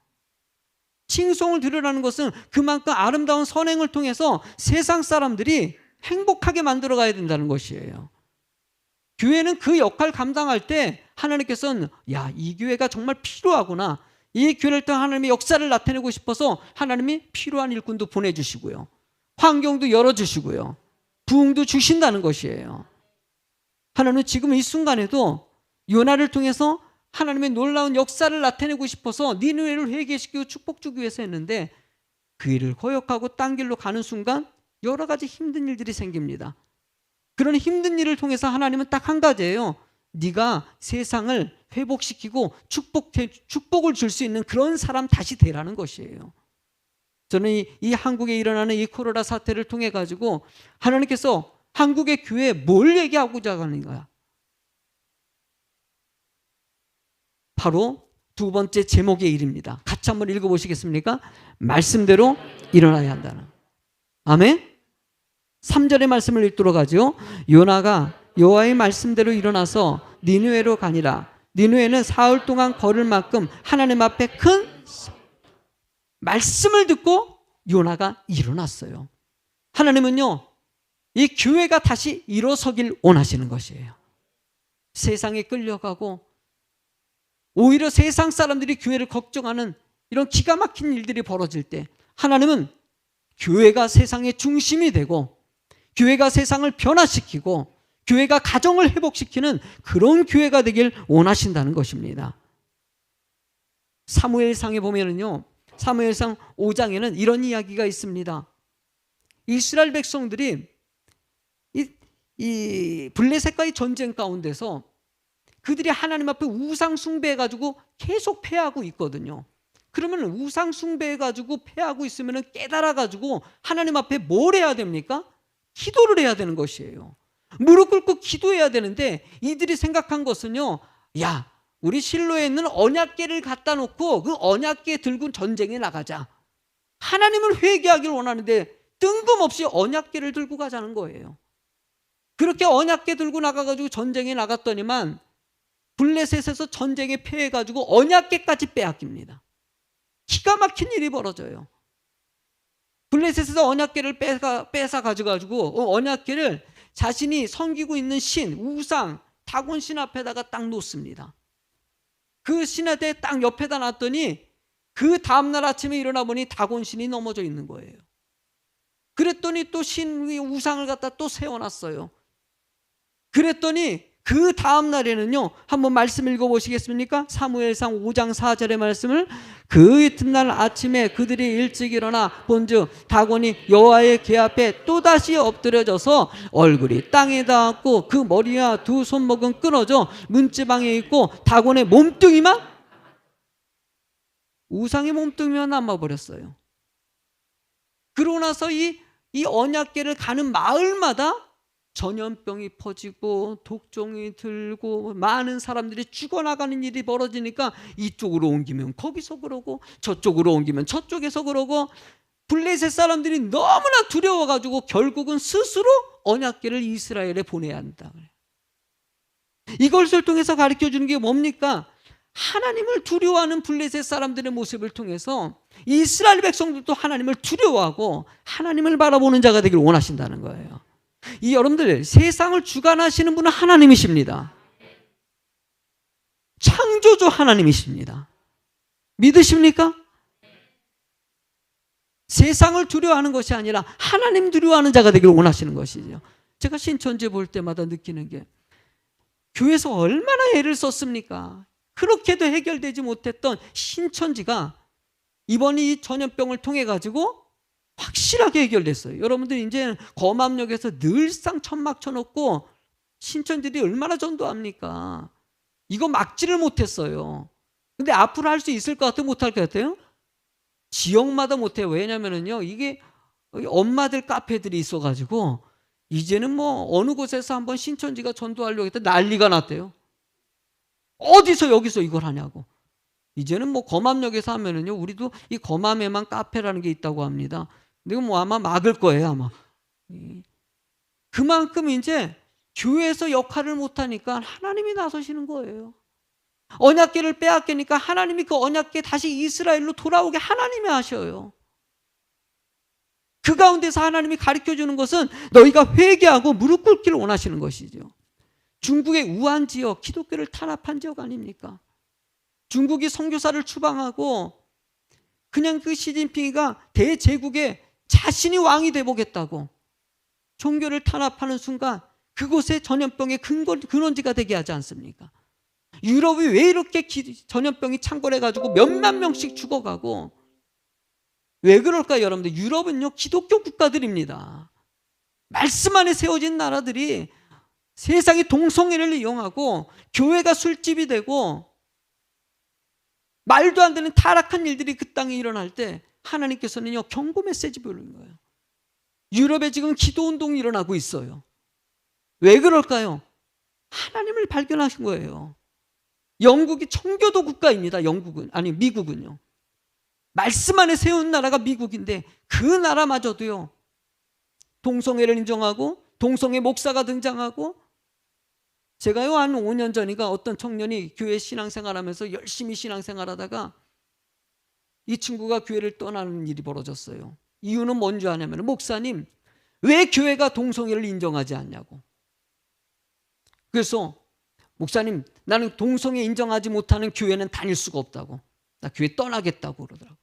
칭송을 드리라는 것은 그만큼 아름다운 선행을 통해서 세상 사람들이 행복하게 만들어 가야 된다는 것이에요. 교회는 그 역할 감당할 때 하나님께서는 이 교회가 정말 필요하구나. 이 교회를 통해 하나님의 역사를 나타내고 싶어서 하나님이 필요한 일꾼도 보내주시고요. 환경도 열어주시고요. 부흥도 주신다는 것이에요. 하나님은 지금 이 순간에도 요나를 통해서 하나님의 놀라운 역사를 나타내고 싶어서 니느웨를 회개시키고 축복 주기 위해서 했는데 그 일을 거역하고 딴 길로 가는 순간 여러 가지 힘든 일들이 생깁니다. 그런 힘든 일을 통해서 하나님은 딱 한 가지예요. 네가 세상을 회복시키고 축복을 줄 수 있는 그런 사람 다시 되라는 것이에요. 저는 이 한국에 일어나는 이 코로나 사태를 통해 가지고 하나님께서 한국의 교회에 뭘 얘기하고자 하는가? 바로 두 번째 제목의 일입니다. 같이 한번 읽어보시겠습니까? 말씀대로 일어나야 한다는. 아멘? 3절의 말씀을 읽도록 하죠. 요나가 여호와의 말씀대로 일어나서 니느웨로 가니라. 니느웨는 사흘 동안 걸을 만큼 하나님 앞에 큰 말씀을 듣고 요나가 일어났어요. 하나님은요, 이 교회가 다시 일어서길 원하시는 것이에요. 세상에 끌려가고 오히려 세상 사람들이 교회를 걱정하는 이런 기가 막힌 일들이 벌어질 때 하나님은 교회가 세상의 중심이 되고 교회가 세상을 변화시키고 교회가 가정을 회복시키는 그런 교회가 되길 원하신다는 것입니다. 사무엘상에 보면은요, 사무엘상 5장에는 이런 이야기가 있습니다. 이스라엘 백성들이 이 블레셋과의 전쟁 가운데서 그들이 하나님 앞에 우상 숭배해가지고 계속 패하고 있거든요. 그러면 우상 숭배해가지고 패하고 있으면 깨달아가지고 하나님 앞에 뭘 해야 됩니까? 기도를 해야 되는 것이에요. 무릎 꿇고 기도해야 되는데 이들이 생각한 것은요, 야, 우리 실로에 있는 언약궤를 갖다 놓고 그 언약궤 들고 전쟁에 나가자. 하나님을 회개하기를 원하는데 뜬금없이 언약궤를 들고 가자는 거예요. 그렇게 언약궤 들고 나가가지고 전쟁에 나갔더니만 블레셋에서 전쟁에 패해가지고 언약궤까지 빼앗깁니다. 기가 막힌 일이 벌어져요. 블레셋에서 언약궤를 뺏어 가져가지고 언약궤를 자신이 섬기고 있는 신, 우상, 다곤 신 앞에다가 딱 놓습니다. 그 신한테 딱 옆에다 놨더니 그 다음날 아침에 일어나 보니 다곤 신이 넘어져 있는 거예요. 그랬더니 또 신 위에 우상을 갖다 또 세워놨어요. 그랬더니 그 다음 날에는요, 한번 말씀 읽어보시겠습니까? 사무엘상 5장 4절의 말씀을, 그 이튿날 아침에 그들이 일찍 일어나 본즉 다곤이 여호와의 궤 앞에 또다시 엎드려져서 얼굴이 땅에 닿았고 그 머리와 두 손목은 끊어져 문지방에 있고 다곤의 몸뚱이만, 우상의 몸뚱이만 남아버렸어요. 그러고 나서 이 언약궤를 가는 마을마다 전염병이 퍼지고 독종이 들고 많은 사람들이 죽어나가는 일이 벌어지니까 이쪽으로 옮기면 거기서 그러고 저쪽으로 옮기면 저쪽에서 그러고 블레셋 사람들이 너무나 두려워가지고 결국은 스스로 언약궤를 이스라엘에 보내야 한다. 이것을 통해서 가르쳐주는 게 뭡니까? 하나님을 두려워하는 블레셋 사람들의 모습을 통해서 이스라엘 백성들도 하나님을 두려워하고 하나님을 바라보는 자가 되길 원하신다는 거예요. 이 여러분들, 세상을 주관하시는 분은 하나님이십니다. 창조주 하나님이십니다. 믿으십니까? 세상을 두려워하는 것이 아니라 하나님 두려워하는 자가 되길 원하시는 것이죠. 제가 신천지 볼 때마다 느끼는 게, 교회에서 얼마나 애를 썼습니까? 그렇게도 해결되지 못했던 신천지가 이번 이 전염병을 통해 가지고 확실하게 해결됐어요. 여러분들 이제 검암역에서 늘상 천막 쳐놓고 신천지들이 얼마나 전도합니까? 이거 막지를 못했어요. 근데 앞으로 할 수 있을 것 같아요? 못할 것 같아요? 지역마다 못해요. 왜냐면은요, 이게 엄마들 카페들이 있어가지고 이제는 뭐 어느 곳에서 한번 신천지가 전도하려고 했더니 난리가 났대요. 어디서 여기서 이걸 하냐고. 이제는 뭐 검암역에서 하면은요, 우리도 이 검암에만 카페라는 게 있다고 합니다. 근데 뭐 아마 막을 거예요, 아마. 그만큼 이제 교회에서 역할을 못하니까 하나님이 나서시는 거예요. 언약궤를 빼앗기니까 하나님이 그 언약궤 다시 이스라엘로 돌아오게 하나님이 하셔요. 그 가운데서 하나님이 가르쳐주는 것은 너희가 회개하고 무릎 꿇기를 원하시는 것이죠. 중국의 우한 지역, 기독교를 탄압한 지역 아닙니까? 중국이 선교사를 추방하고 그냥 그 시진핑이가 대제국의 자신이 왕이 되보겠다고 종교를 탄압하는 순간 그곳에 전염병의 근원지가 되게 하지 않습니까? 유럽이 왜 이렇게 전염병이 창궐해가지고 몇만 명씩 죽어가고, 왜 그럴까요, 여러분들? 유럽은요, 기독교 국가들입니다. 말씀 안에 세워진 나라들이 세상의 동성애를 이용하고 교회가 술집이 되고 말도 안 되는 타락한 일들이 그 땅에 일어날 때 하나님께서는요, 경고 메시지 보내는 거예요. 유럽에 지금 기도운동이 일어나고 있어요. 왜 그럴까요? 하나님을 발견하신 거예요. 영국이 청교도 국가입니다. 미국은요. 말씀 안에 세운 나라가 미국인데 그 나라마저도요, 동성애를 인정하고 동성애 목사가 등장하고, 제가요 한 5년 전인가 어떤 청년이 교회 신앙생활하면서 열심히 신앙생활하다가 이 친구가 교회를 떠나는 일이 벌어졌어요. 이유는 뭔지 아냐면, 목사님, 왜 교회가 동성애를 인정하지 않냐고. 그래서 목사님, 나는 동성애 인정하지 못하는 교회는 다닐 수가 없다고, 나 교회 떠나겠다고 그러더라고요.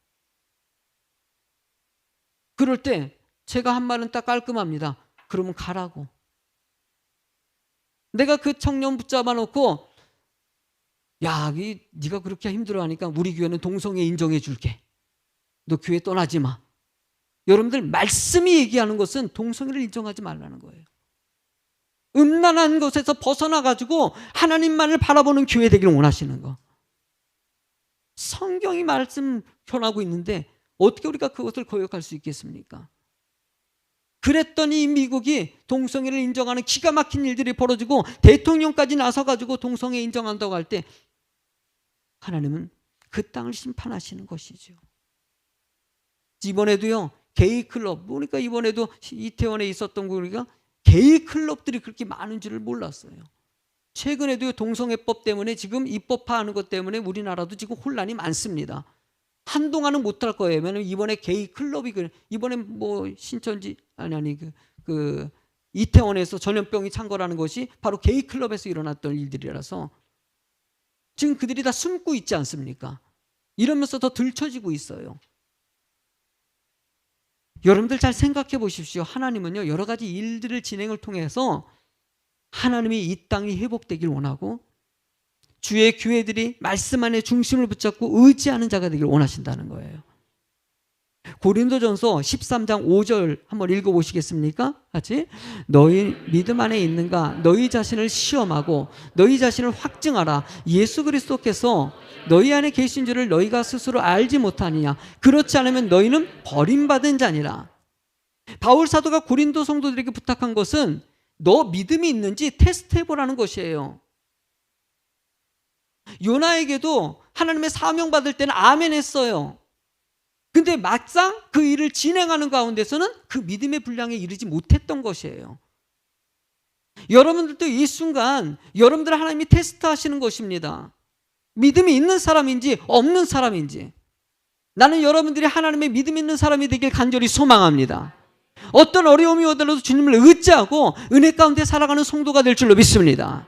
그럴 때 제가 한 말은 딱 깔끔합니다. 그러면 가라고. 내가 그 청년 붙잡아 놓고 야, 네가 그렇게 힘들어하니까 우리 교회는 동성애 인정해 줄게. 너 교회 떠나지 마. 여러분들, 말씀이 얘기하는 것은 동성애를 인정하지 말라는 거예요. 음란한 것에서 벗어나가지고 하나님만을 바라보는 교회 되기를 원하시는 거. 성경이 말씀 전하고 있는데 어떻게 우리가 그것을 거역할 수 있겠습니까? 그랬더니 미국이 동성애를 인정하는 기가 막힌 일들이 벌어지고 대통령까지 나서가지고 동성애 인정한다고 할 때 하나님은 그 땅을 심판하시는 것이죠. 이번에도요, 게이 클럽, 보니까 이번에도 이태원에 있었던 거 우리가 게이 클럽들이 그렇게 많은 줄을 몰랐어요. 최근에도 동성애법 때문에 지금 입법화하는 것 때문에 우리나라도 지금 혼란이 많습니다. 한동안은 못할 거예요. 왜냐면 이번에 게이 클럽이 이번에 뭐 신천지 그 이태원에서 전염병이 창궐하는 것이 바로 게이 클럽에서 일어났던 일들이라서 지금 그들이 다 숨고 있지 않습니까? 이러면서 더 들춰지고 있어요. 여러분들 잘 생각해 보십시오. 하나님은요, 여러 가지 일들을 진행을 통해서 하나님이 이 땅이 회복되길 원하고 주의 교회들이 말씀 안에 중심을 붙잡고 의지하는 자가 되길 원하신다는 거예요. 고린도전서 13장 5절 한번 읽어보시겠습니까? 같이. 너희 믿음 안에 있는가? 너희 자신을 시험하고 너희 자신을 확증하라. 예수 그리스도께서 너희 안에 계신 줄을 너희가 스스로 알지 못하느냐? 그렇지 않으면 너희는 버림받은 자니라. 바울 사도가 고린도 성도들에게 부탁한 것은 너 믿음이 있는지 테스트해보라는 것이에요. 요나에게도 하나님의 사명 받을 때는 아멘 했어요. 근데 막상 그 일을 진행하는 가운데서는 그 믿음의 분량에 이르지 못했던 것이에요. 여러분들도 이 순간 여러분들 하나님이 테스트하시는 것입니다. 믿음이 있는 사람인지 없는 사람인지. 나는 여러분들이 하나님의 믿음 있는 사람이 되길 간절히 소망합니다. 어떤 어려움이 오더라도 주님을 의지하고 은혜 가운데 살아가는 성도가 될 줄로 믿습니다.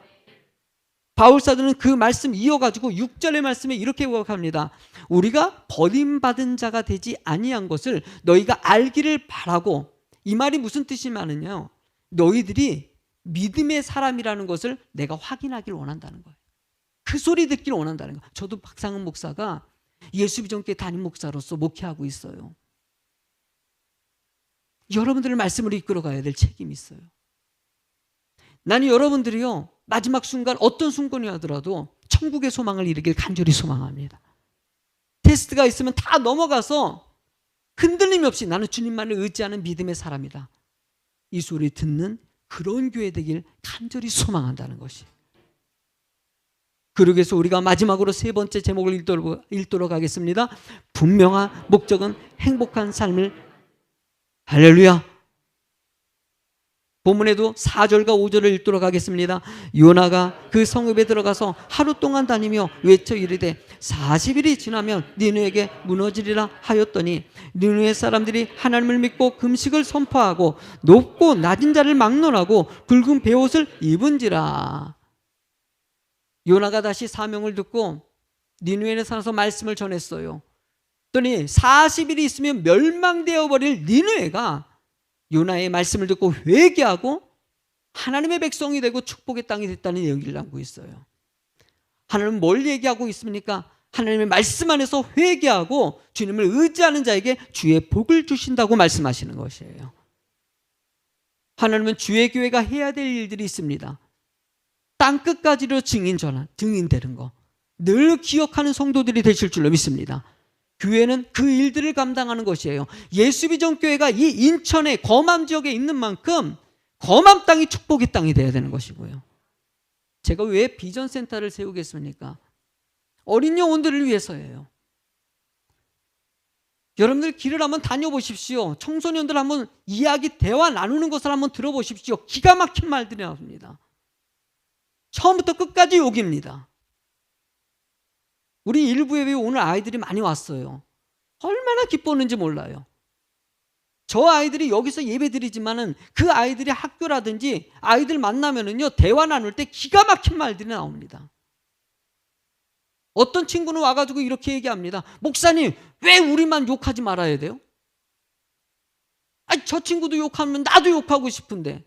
바울 사도는 그 말씀 이어가지고 6절의 말씀에 이렇게 고백합니다. 우리가 버림받은 자가 되지 아니한 것을 너희가 알기를 바라고. 이 말이 무슨 뜻이냐면요, 너희들이 믿음의 사람이라는 것을 내가 확인하길 원한다는 거예요. 그 소리 듣길 원한다는 거예요. 저도 박상은 목사가 예수비전교회 담임 목사로서 목회하고 있어요. 여러분들의 말씀을 이끌어 가야 될 책임이 있어요. 나는 여러분들이요, 마지막 순간 어떤 순간이 하더라도 천국의 소망을 이루길 간절히 소망합니다. 테스트가 있으면 다 넘어가서 흔들림 없이 나는 주님만을 의지하는 믿음의 사람이다, 이 소리 듣는 그런 교회 되길 간절히 소망한다는 것이. 그러기 위해서 우리가 마지막으로 세 번째 제목을 읽도록 하겠습니다. 분명한 목적은 행복한 삶을. 할렐루야. 본문에도 4절과 5절을 읽도록 하겠습니다. 요나가 그 성읍에 들어가서 하루 동안 다니며 외쳐 이르되 40일이 지나면 니느에게 무너지리라 하였더니 니느의 사람들이 하나님을 믿고 금식을 선포하고 높고 낮은 자를 막론하고 굵은 베옷을 입은지라. 요나가 다시 사명을 듣고 니느웨에 살아서 말씀을 전했어요. 그랬더니 40일이 있으면 멸망되어 버릴 니느웨가 요나의 말씀을 듣고 회개하고 하나님의 백성이 되고 축복의 땅이 됐다는 얘기를 남고 있어요. 하나님은 뭘 얘기하고 있습니까? 하나님의 말씀 안에서 회개하고 주님을 의지하는 자에게 주의 복을 주신다고 말씀하시는 것이에요. 하나님은 주의 교회가 해야 될 일들이 있습니다. 땅끝까지로 증인되는 거 늘 기억하는 성도들이 되실 줄로 믿습니다. 교회는 그 일들을 감당하는 것이에요. 예수비전교회가 이 인천의 거맘 지역에 있는 만큼 거맘 땅이 축복의 땅이 되어야 되는 것이고요. 제가 왜 비전센터를 세우겠습니까? 어린 영혼들을 위해서예요. 여러분들 길을 한번 다녀보십시오. 청소년들 한번 이야기 대화 나누는 것을 한번 들어보십시오. 기가 막힌 말들이 나옵니다. 처음부터 끝까지 욕입니다. 우리 일부 예배에 오늘 아이들이 많이 왔어요. 얼마나 기뻤는지 몰라요. 저 아이들이 여기서 예배 드리지만은 그 아이들이 학교라든지 아이들 만나면은요, 대화 나눌 때 기가 막힌 말들이 나옵니다. 어떤 친구는 와가지고 이렇게 얘기합니다. 목사님, 왜 우리만 욕하지 말아야 돼요? 저 친구도 욕하면 나도 욕하고 싶은데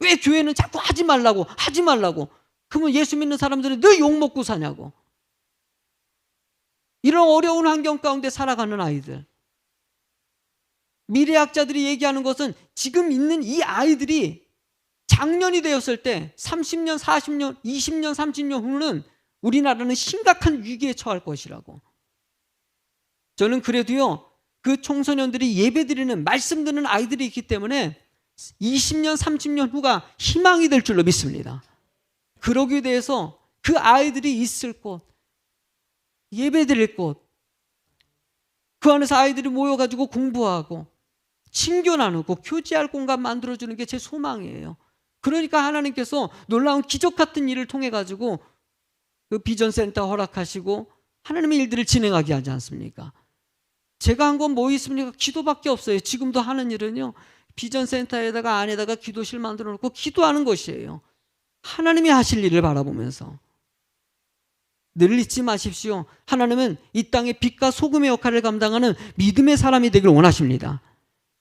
왜 교회는 자꾸 하지 말라고 하지 말라고. 그러면 예수 믿는 사람들은 너 욕 먹고 사냐고. 이런 어려운 환경 가운데 살아가는 아이들, 미래학자들이 얘기하는 것은 지금 있는 이 아이들이 장년이 되었을 때 30년, 40년, 20년, 30년 후는 우리나라는 심각한 위기에 처할 것이라고. 저는 그래도요, 그 청소년들이 예배드리는 말씀 듣는 아이들이 있기 때문에 20년, 30년 후가 희망이 될 줄로 믿습니다. 그러기 위해서 그 아이들이 있을 곳, 예배드릴 곳, 그 안에서 아이들이 모여가지고 공부하고 친교 나누고 교제할 공간 만들어주는 게 제 소망이에요. 그러니까 하나님께서 놀라운 기적 같은 일을 통해 가지고 그 비전센터 허락하시고 하나님의 일들을 진행하게 하지 않습니까? 제가 한 건 뭐 있습니까? 기도밖에 없어요. 지금도 하는 일은요, 비전센터에다가 안에다가 기도실 만들어 놓고 기도하는 것이에요. 하나님이 하실 일을 바라보면서. 늘 잊지 마십시오. 하나님은 이 땅의 빛과 소금의 역할을 감당하는 믿음의 사람이 되길 원하십니다.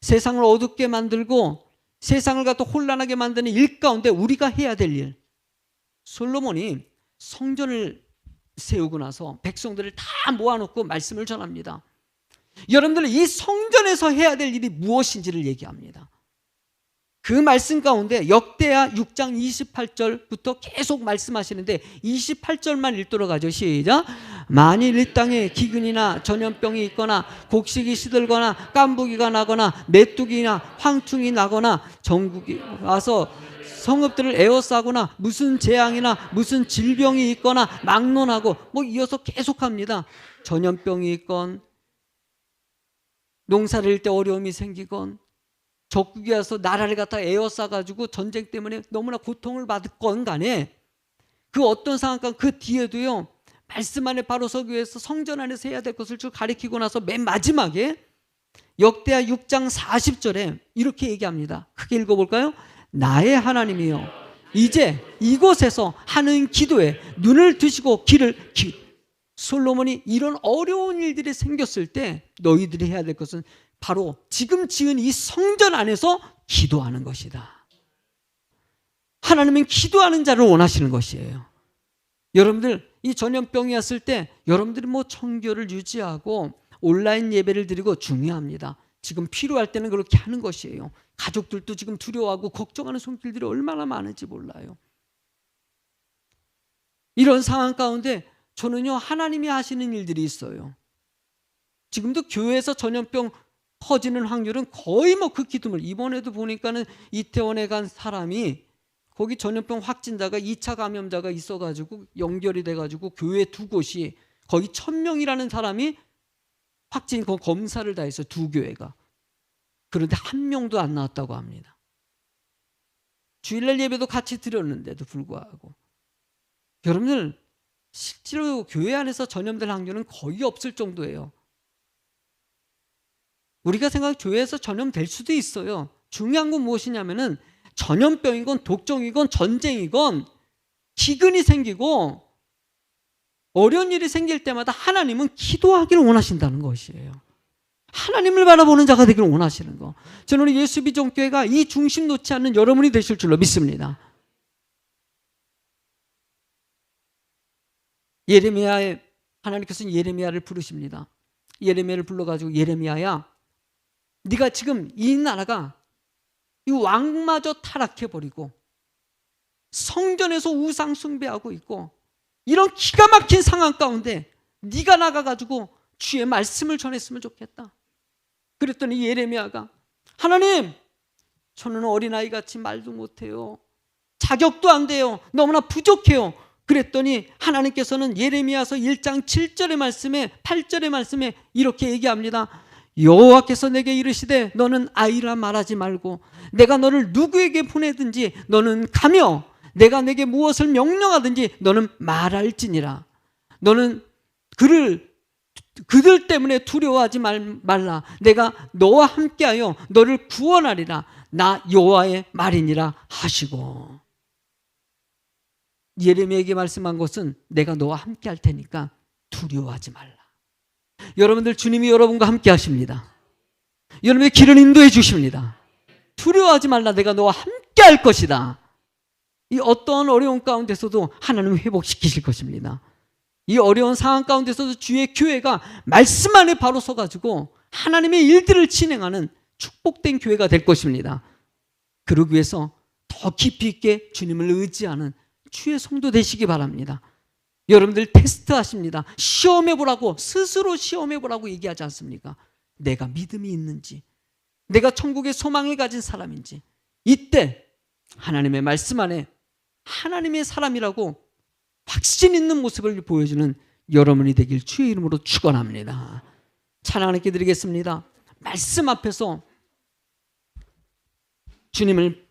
세상을 어둡게 만들고 세상을 갖다 혼란하게 만드는 일 가운데 우리가 해야 될 일. 솔로몬이 성전을 세우고 나서 백성들을 다 모아놓고 말씀을 전합니다. 여러분들, 이 성전에서 해야 될 일이 무엇인지를 얘기합니다. 그 말씀 가운데 역대하 6장 28절부터 계속 말씀하시는데 28절만 읽도록 하죠. 시작. 만일 이 땅에 기근이나 전염병이 있거나 곡식이 시들거나 깐부기가 나거나 메뚜기나 황충이 나거나 전국이 와서 성읍들을 에워싸거나 무슨 재앙이나 무슨 질병이 있거나 막론하고 뭐 이어서 계속합니다. 전염병이 있건 농사를 일 때 어려움이 생기건 적국이 와서 나라를 갖다 에워싸가지고 전쟁 때문에 너무나 고통을 받건 간에 그 어떤 상황과 그 뒤에도요, 말씀 안에 바로 서기 위해서 성전 안에서 해야 될 것을 쭉 가리키고 나서 맨 마지막에 역대하 6장 40절에 이렇게 얘기합니다. 크게 읽어볼까요? 나의 하나님이여, 이제 이곳에서 하는 기도에 눈을 드시고 귀를 솔로몬이 이런 어려운 일들이 생겼을 때 너희들이 해야 될 것은 바로 지금 지은 이 성전 안에서 기도하는 것이다. 하나님은 기도하는 자를 원하시는 것이에요. 여러분들, 이 전염병이 왔을 때 여러분들이 뭐 청교를 유지하고 온라인 예배를 드리고 중요합니다. 지금 필요할 때는 그렇게 하는 것이에요. 가족들도 지금 두려워하고 걱정하는 손길들이 얼마나 많은지 몰라요. 이런 상황 가운데 저는요, 하나님이 하시는 일들이 있어요. 지금도 교회에서 전염병 퍼지는 확률은 거의 뭐 극히 드물. 이번에도 보니까는 이태원에 간 사람이 거기 전염병 확진자가 2차 감염자가 있어가지고 연결이 돼가지고 교회 두 곳이 거의 1000명이라는 사람이 확진 검사를 다 했어요. 두 교회가. 그런데 한 명도 안 나왔다고 합니다. 주일날 예배도 같이 드렸는데도 불구하고. 여러분들, 실제로 교회 안에서 전염될 확률은 거의 없을 정도예요. 우리가 생각하는 교회에서 전염될 수도 있어요. 중요한 건 무엇이냐면은 전염병이건 독종이건 전쟁이건 기근이 생기고 어려운 일이 생길 때마다 하나님은 기도하기를 원하신다는 것이에요. 하나님을 바라보는 자가 되기를 원하시는 거. 저는 우리 예수비전교회가 이 중심 놓지 않는 여러분이 되실 줄로 믿습니다. 예레미야에 하나님께서는 예레미야를 부르십니다. 예레미야를 불러가지고 예레미야야, 네가 지금 이 나라가 이 왕마저 타락해버리고 성전에서 우상 숭배하고 있고 이런 기가 막힌 상황 가운데 네가 나가가지고 주의 말씀을 전했으면 좋겠다. 그랬더니 예레미야가 하나님, 저는 어린아이같이 말도 못해요. 자격도 안 돼요. 너무나 부족해요. 그랬더니 하나님께서는 예레미야서 1장 7절의 말씀에 8절의 말씀에 이렇게 얘기합니다. 여호와께서 내게 이르시되 너는 아이라 말하지 말고 내가 너를 누구에게 보내든지 너는 가며 내가 내게 무엇을 명령하든지 너는 말할지니라. 너는 그들 때문에 두려워하지 말라. 내가 너와 함께하여 너를 구원하리라. 나 여호와의 말이니라 하시고. 예레미야에게 말씀한 것은 내가 너와 함께 할 테니까 두려워하지 말라. 여러분들, 주님이 여러분과 함께 하십니다. 여러분의 길을 인도해 주십니다. 두려워하지 말라. 내가 너와 함께 할 것이다. 이 어떤 어려운 가운데서도 하나님은 회복시키실 것입니다. 이 어려운 상황 가운데서도 주의 교회가 말씀 안에 바로 서가지고 하나님의 일들을 진행하는 축복된 교회가 될 것입니다. 그러기 위해서 더 깊이 있게 주님을 의지하는 주의 성도 되시기 바랍니다. 여러분들 테스트하십니다. 시험해보라고, 스스로 시험해보라고 얘기하지 않습니까? 내가 믿음이 있는지, 내가 천국의 소망을 가진 사람인지, 이때 하나님의 말씀 안에 하나님의 사람이라고 확신 있는 모습을 보여주는 여러분이 되길 주의 이름으로 축원합니다. 찬양 하나님께 드리겠습니다. 말씀 앞에서 주님을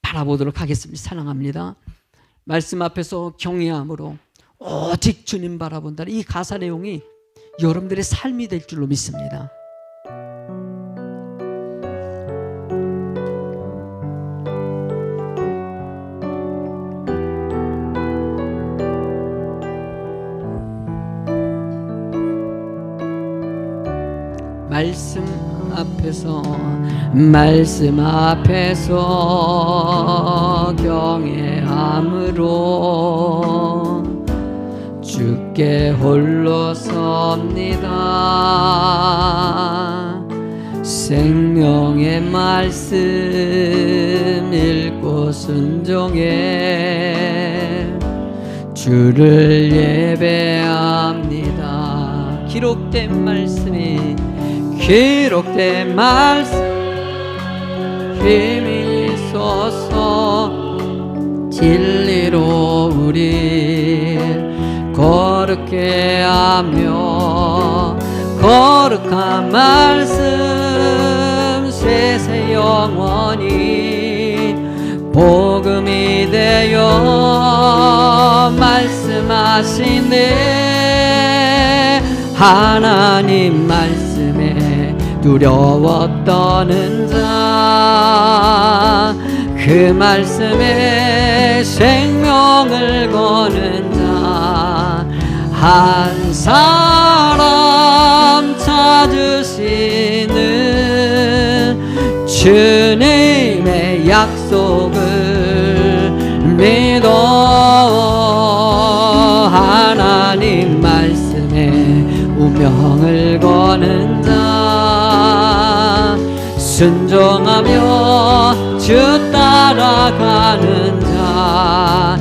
바라보도록 하겠습니다. 사랑합니다. 말씀 앞에서 경외함으로 오직 주님 바라본다. 이 가사 내용이 여러분들의 삶이 될 줄로 믿습니다. 말씀 앞에서 경외함으로 주께 홀로 섭니다. 생명의 말씀 읽고 순종해 주를 예배합니다. 기록된 말씀 힘이 있어서 진리로 우리 거룩게 하며 거룩한 말씀 세세 영원히 복음이 되어 말씀하시네. 하나님 말씀에 두려워 떠는 자, 그 말씀에 생명을 거는 자, 한 사람 찾으시는 주님의 약속을 믿어. 하나님 말씀에 운명을 거는 자, 순종하며 주 따라가는 자,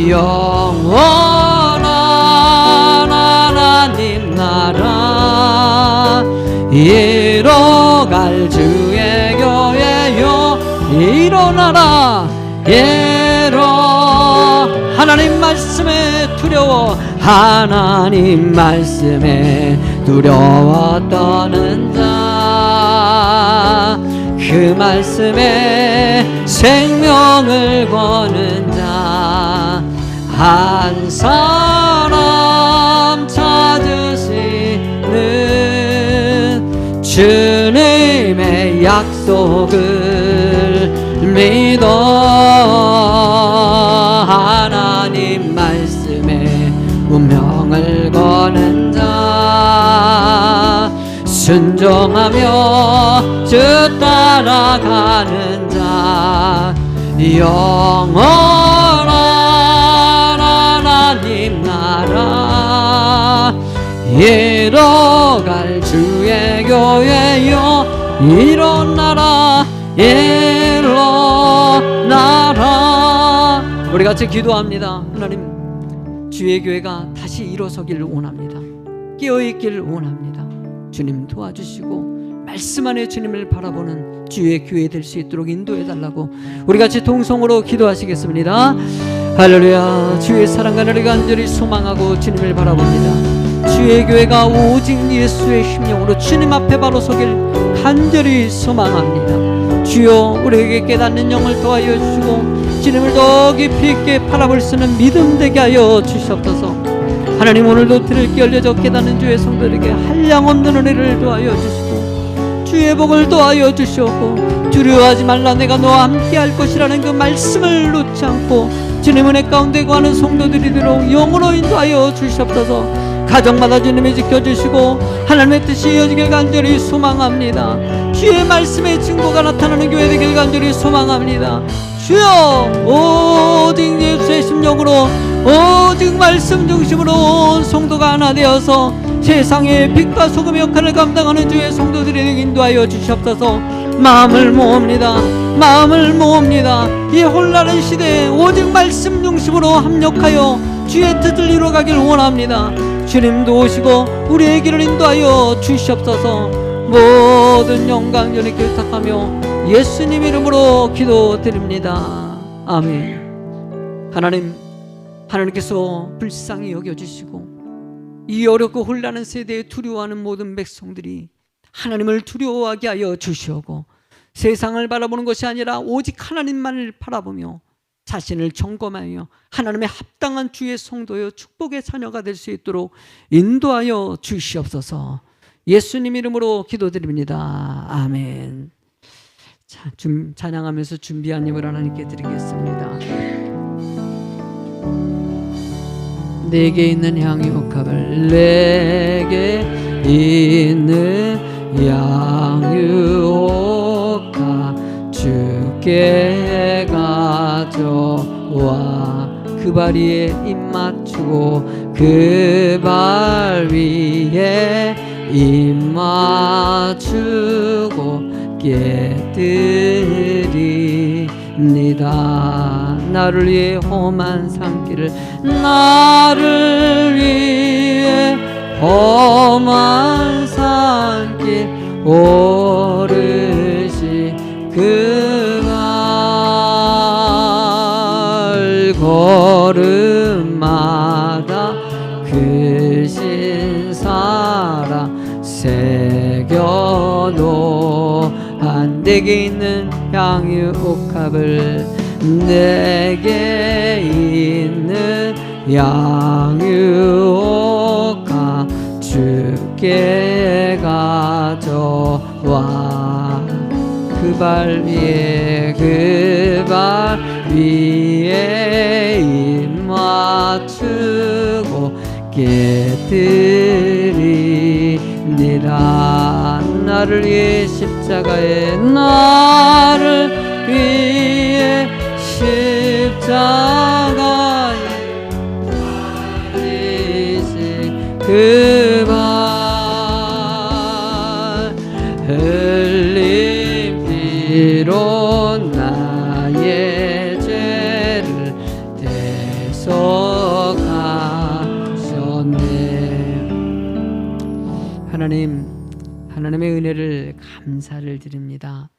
영원한 하나님 나라 이뤄갈 주의 교회요 일어나라. 하나님 말씀에 두려워, 하나님 말씀에 두려워 떠는 자, 그 말씀에 생명을 거는 자, 한 사람 찾으시는 주님의 약속을 믿어. 하나님 말씀에 운명을 거는 자, 순종하며 주 따라가는 자, 영원한 하나님 나라 이뤄갈 주의 교회여 일어나라. 일어나라. 우리 같이 기도합니다. 하나님, 주의 교회가 다시 일어서기를 원합니다. 깨어있기를 원합니다. 주님 도와주시고 말씀 안에 주님을 바라보는 주의 교회 될 수 있도록 인도해달라고 우리 같이 동성으로 기도하시겠습니다. 할렐루야. 주의 사랑과 나를 간절히 소망하고 주님을 바라봅니다. 주의 교회가 오직 예수의 심령으로 주님 앞에 바로 서길 간절히 소망합니다. 주여, 우리에게 깨닫는 영을 더하여 주시고 주님을 더 깊이 있게 바라볼 수 있는 믿음 되게 하여 주시옵소서. 하나님, 오늘도 들을 귀 열려져 깨닫는 주의 성도들에게 한량 없는 은혜를 더하여 주시고 주의 복을 더하여 주시옵고, 두려워하지 말라 내가 너와 함께 할 것이라는 그 말씀을 놓지 않고 주님 은혜 가운데 거하는 성도들이 되도록 영으로 인도하여 주시옵소서. 가정마다 주님이 지켜주시고 하나님의 뜻이 이어지길 간절히 소망합니다. 주의 말씀의 증거가 나타나는 교회 되길 간절히 소망합니다. 주여, 오직 예수의 심령으로, 오직 말씀 중심으로 온 성도가 하나 되어서 세상의 빛과 소금의 역할을 감당하는 주의 성도들에게 인도하여 주시옵소서. 마음을 모읍니다. 이 혼란한 시대에 오직 말씀 중심으로 합력하여 주의 뜻을 이루어가길 원합니다. 주님도 오시고 우리의 길을 인도하여 주시옵소서. 모든 영광 주님께 부탁하며 예수님 이름으로 기도드립니다. 아멘. 하나님께서 불쌍히 여겨주시고 이 어렵고 혼란한 세대에 두려워하는 모든 백성들이 하나님을 두려워하게 하여 주시오고, 세상을 바라보는 것이 아니라 오직 하나님만을 바라보며 자신을 점검하여 하나님의 합당한 주의 성도여 축복의 자녀가 될 수 있도록 인도하여 주시옵소서. 예수님 이름으로 기도드립니다. 아멘. 자, 찬양하면서 준비한 예물 하나님께 드리겠습니다. 내게 있는 향유 옥합을, 내게 있는 향유 옥합 주께 가져와, 그 발 위에 입 맞추고 그 발 위에 입 맞추고 깨뜨립니다. 나를 위해 험한 산길을, 나를 위해 험한 산길 오르시 그 발 걸음마다 그 신사랑 새겨놓은 내게 있는 향유 옥합을, 내게 있는 향유 옥합 주께 가져와, 그 발 위에 입 맞추고 깨뜨리니라. 나를 위해 십자가에, 나를 위해 십자가에 달리신 그 발 흘린 피로 나의 죄를 대속하셨네. 하나님의 은혜를 감사를 드립니다.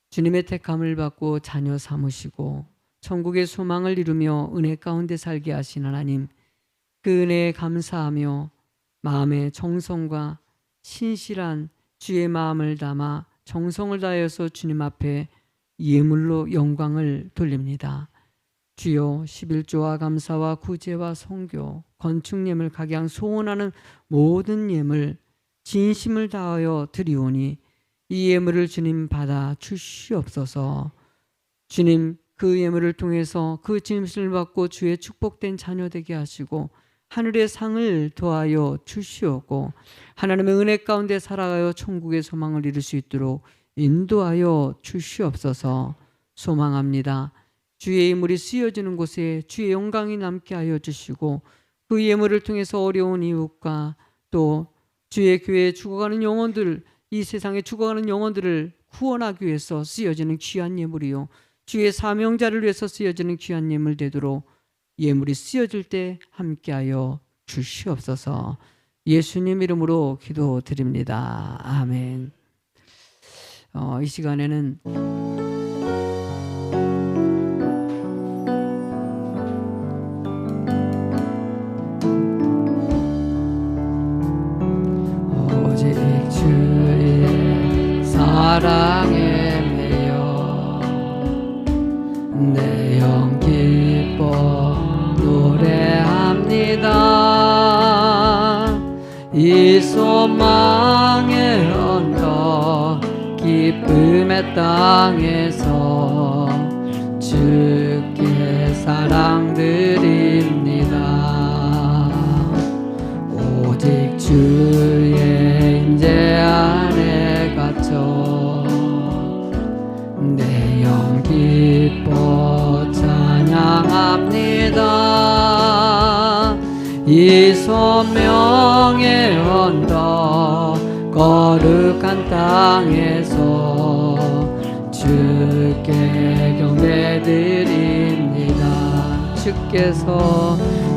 주님의 택함을 받고 자녀 삼으시고 천국의 소망을 이루며 은혜 가운데 살게 하신 하나님, 그 은혜에 감사하며 마음의 정성과 신실한 주의 마음을 담아 정성을 다하여서 주님 앞에 예물로 영광을 돌립니다. 주여, 11조와 감사와 구제와 성교, 건축예물 각양 소원하는 모든 예물 진심을 다하여 드리오니 이 예물을 주님 받아 주시옵소서. 주님, 그 예물을 통해서 그 진심을 받고 주의 축복된 자녀 되게 하시고 하늘의 상을 더하여 주시옵고 하나님의 은혜 가운데 살아가여 천국의 소망을 이룰 수 있도록 인도하여 주시옵소서. 소망합니다. 주의 예물이 쓰여지는 곳에 주의 영광이 남게 하여 주시고 그 예물을 통해서 어려운 이웃과 또 주의 교회에 죽어가는 영혼들, 이 세상에 죽어가는 영혼들을 구원하기 위해서 쓰여지는 귀한 예물이요, 주의 사명자를 위해서 쓰여지는 귀한 예물 되도록 예물이 쓰여질 때 함께하여 주시옵소서. 예수님 이름으로 기도드립니다. 아멘. 이 시간에는 오직 주의 사랑에 매여 내 영 기뻐 노래합니다. 이 소망의 언덕 기쁨의 땅에서 주께 사랑드립니다. 오직 주의 임재 안에 갇혀 이 소명의 언덕 거룩한 땅에서 주께 경배드립니다.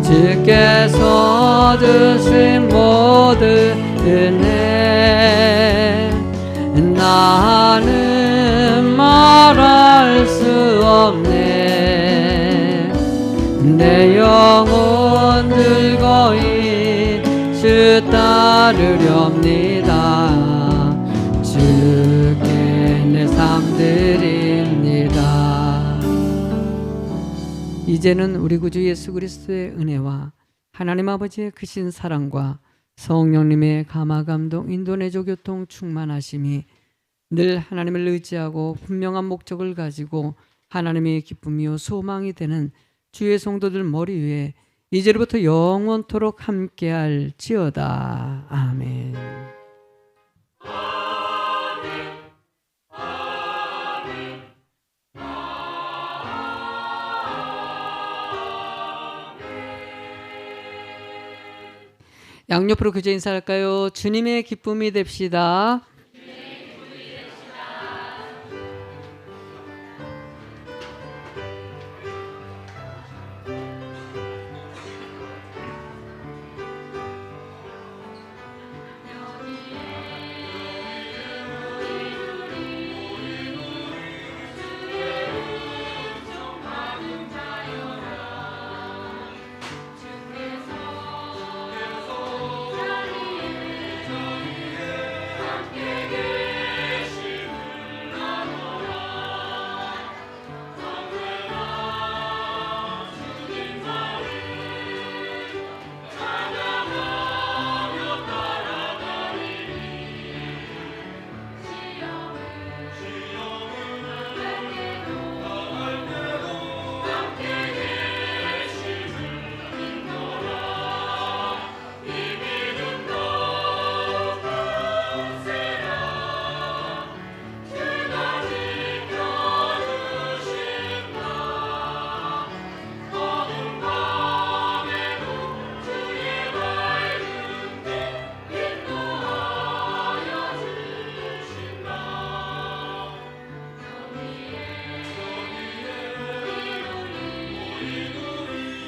주께서 주신 모든 은혜 나는 말할 수 없네. 내 영혼 들고 주 따르렵니다. 주께 내 삶 드립니다. 이제는 우리 구주 예수 그리스도의 은혜와 하나님 아버지의 크신 사랑과 성령님의 감화 감동 인도 내조 교통 충만하심이 늘 하나님을 의지하고 분명한 목적을 가지고 하나님의 기쁨이요 소망이 되는 주의 성도들 머리 위에 이제부터 영원토록 함께할지어다. 아멘. 양옆으로 그저 인사할까요? 주님의 기쁨이 됩시다.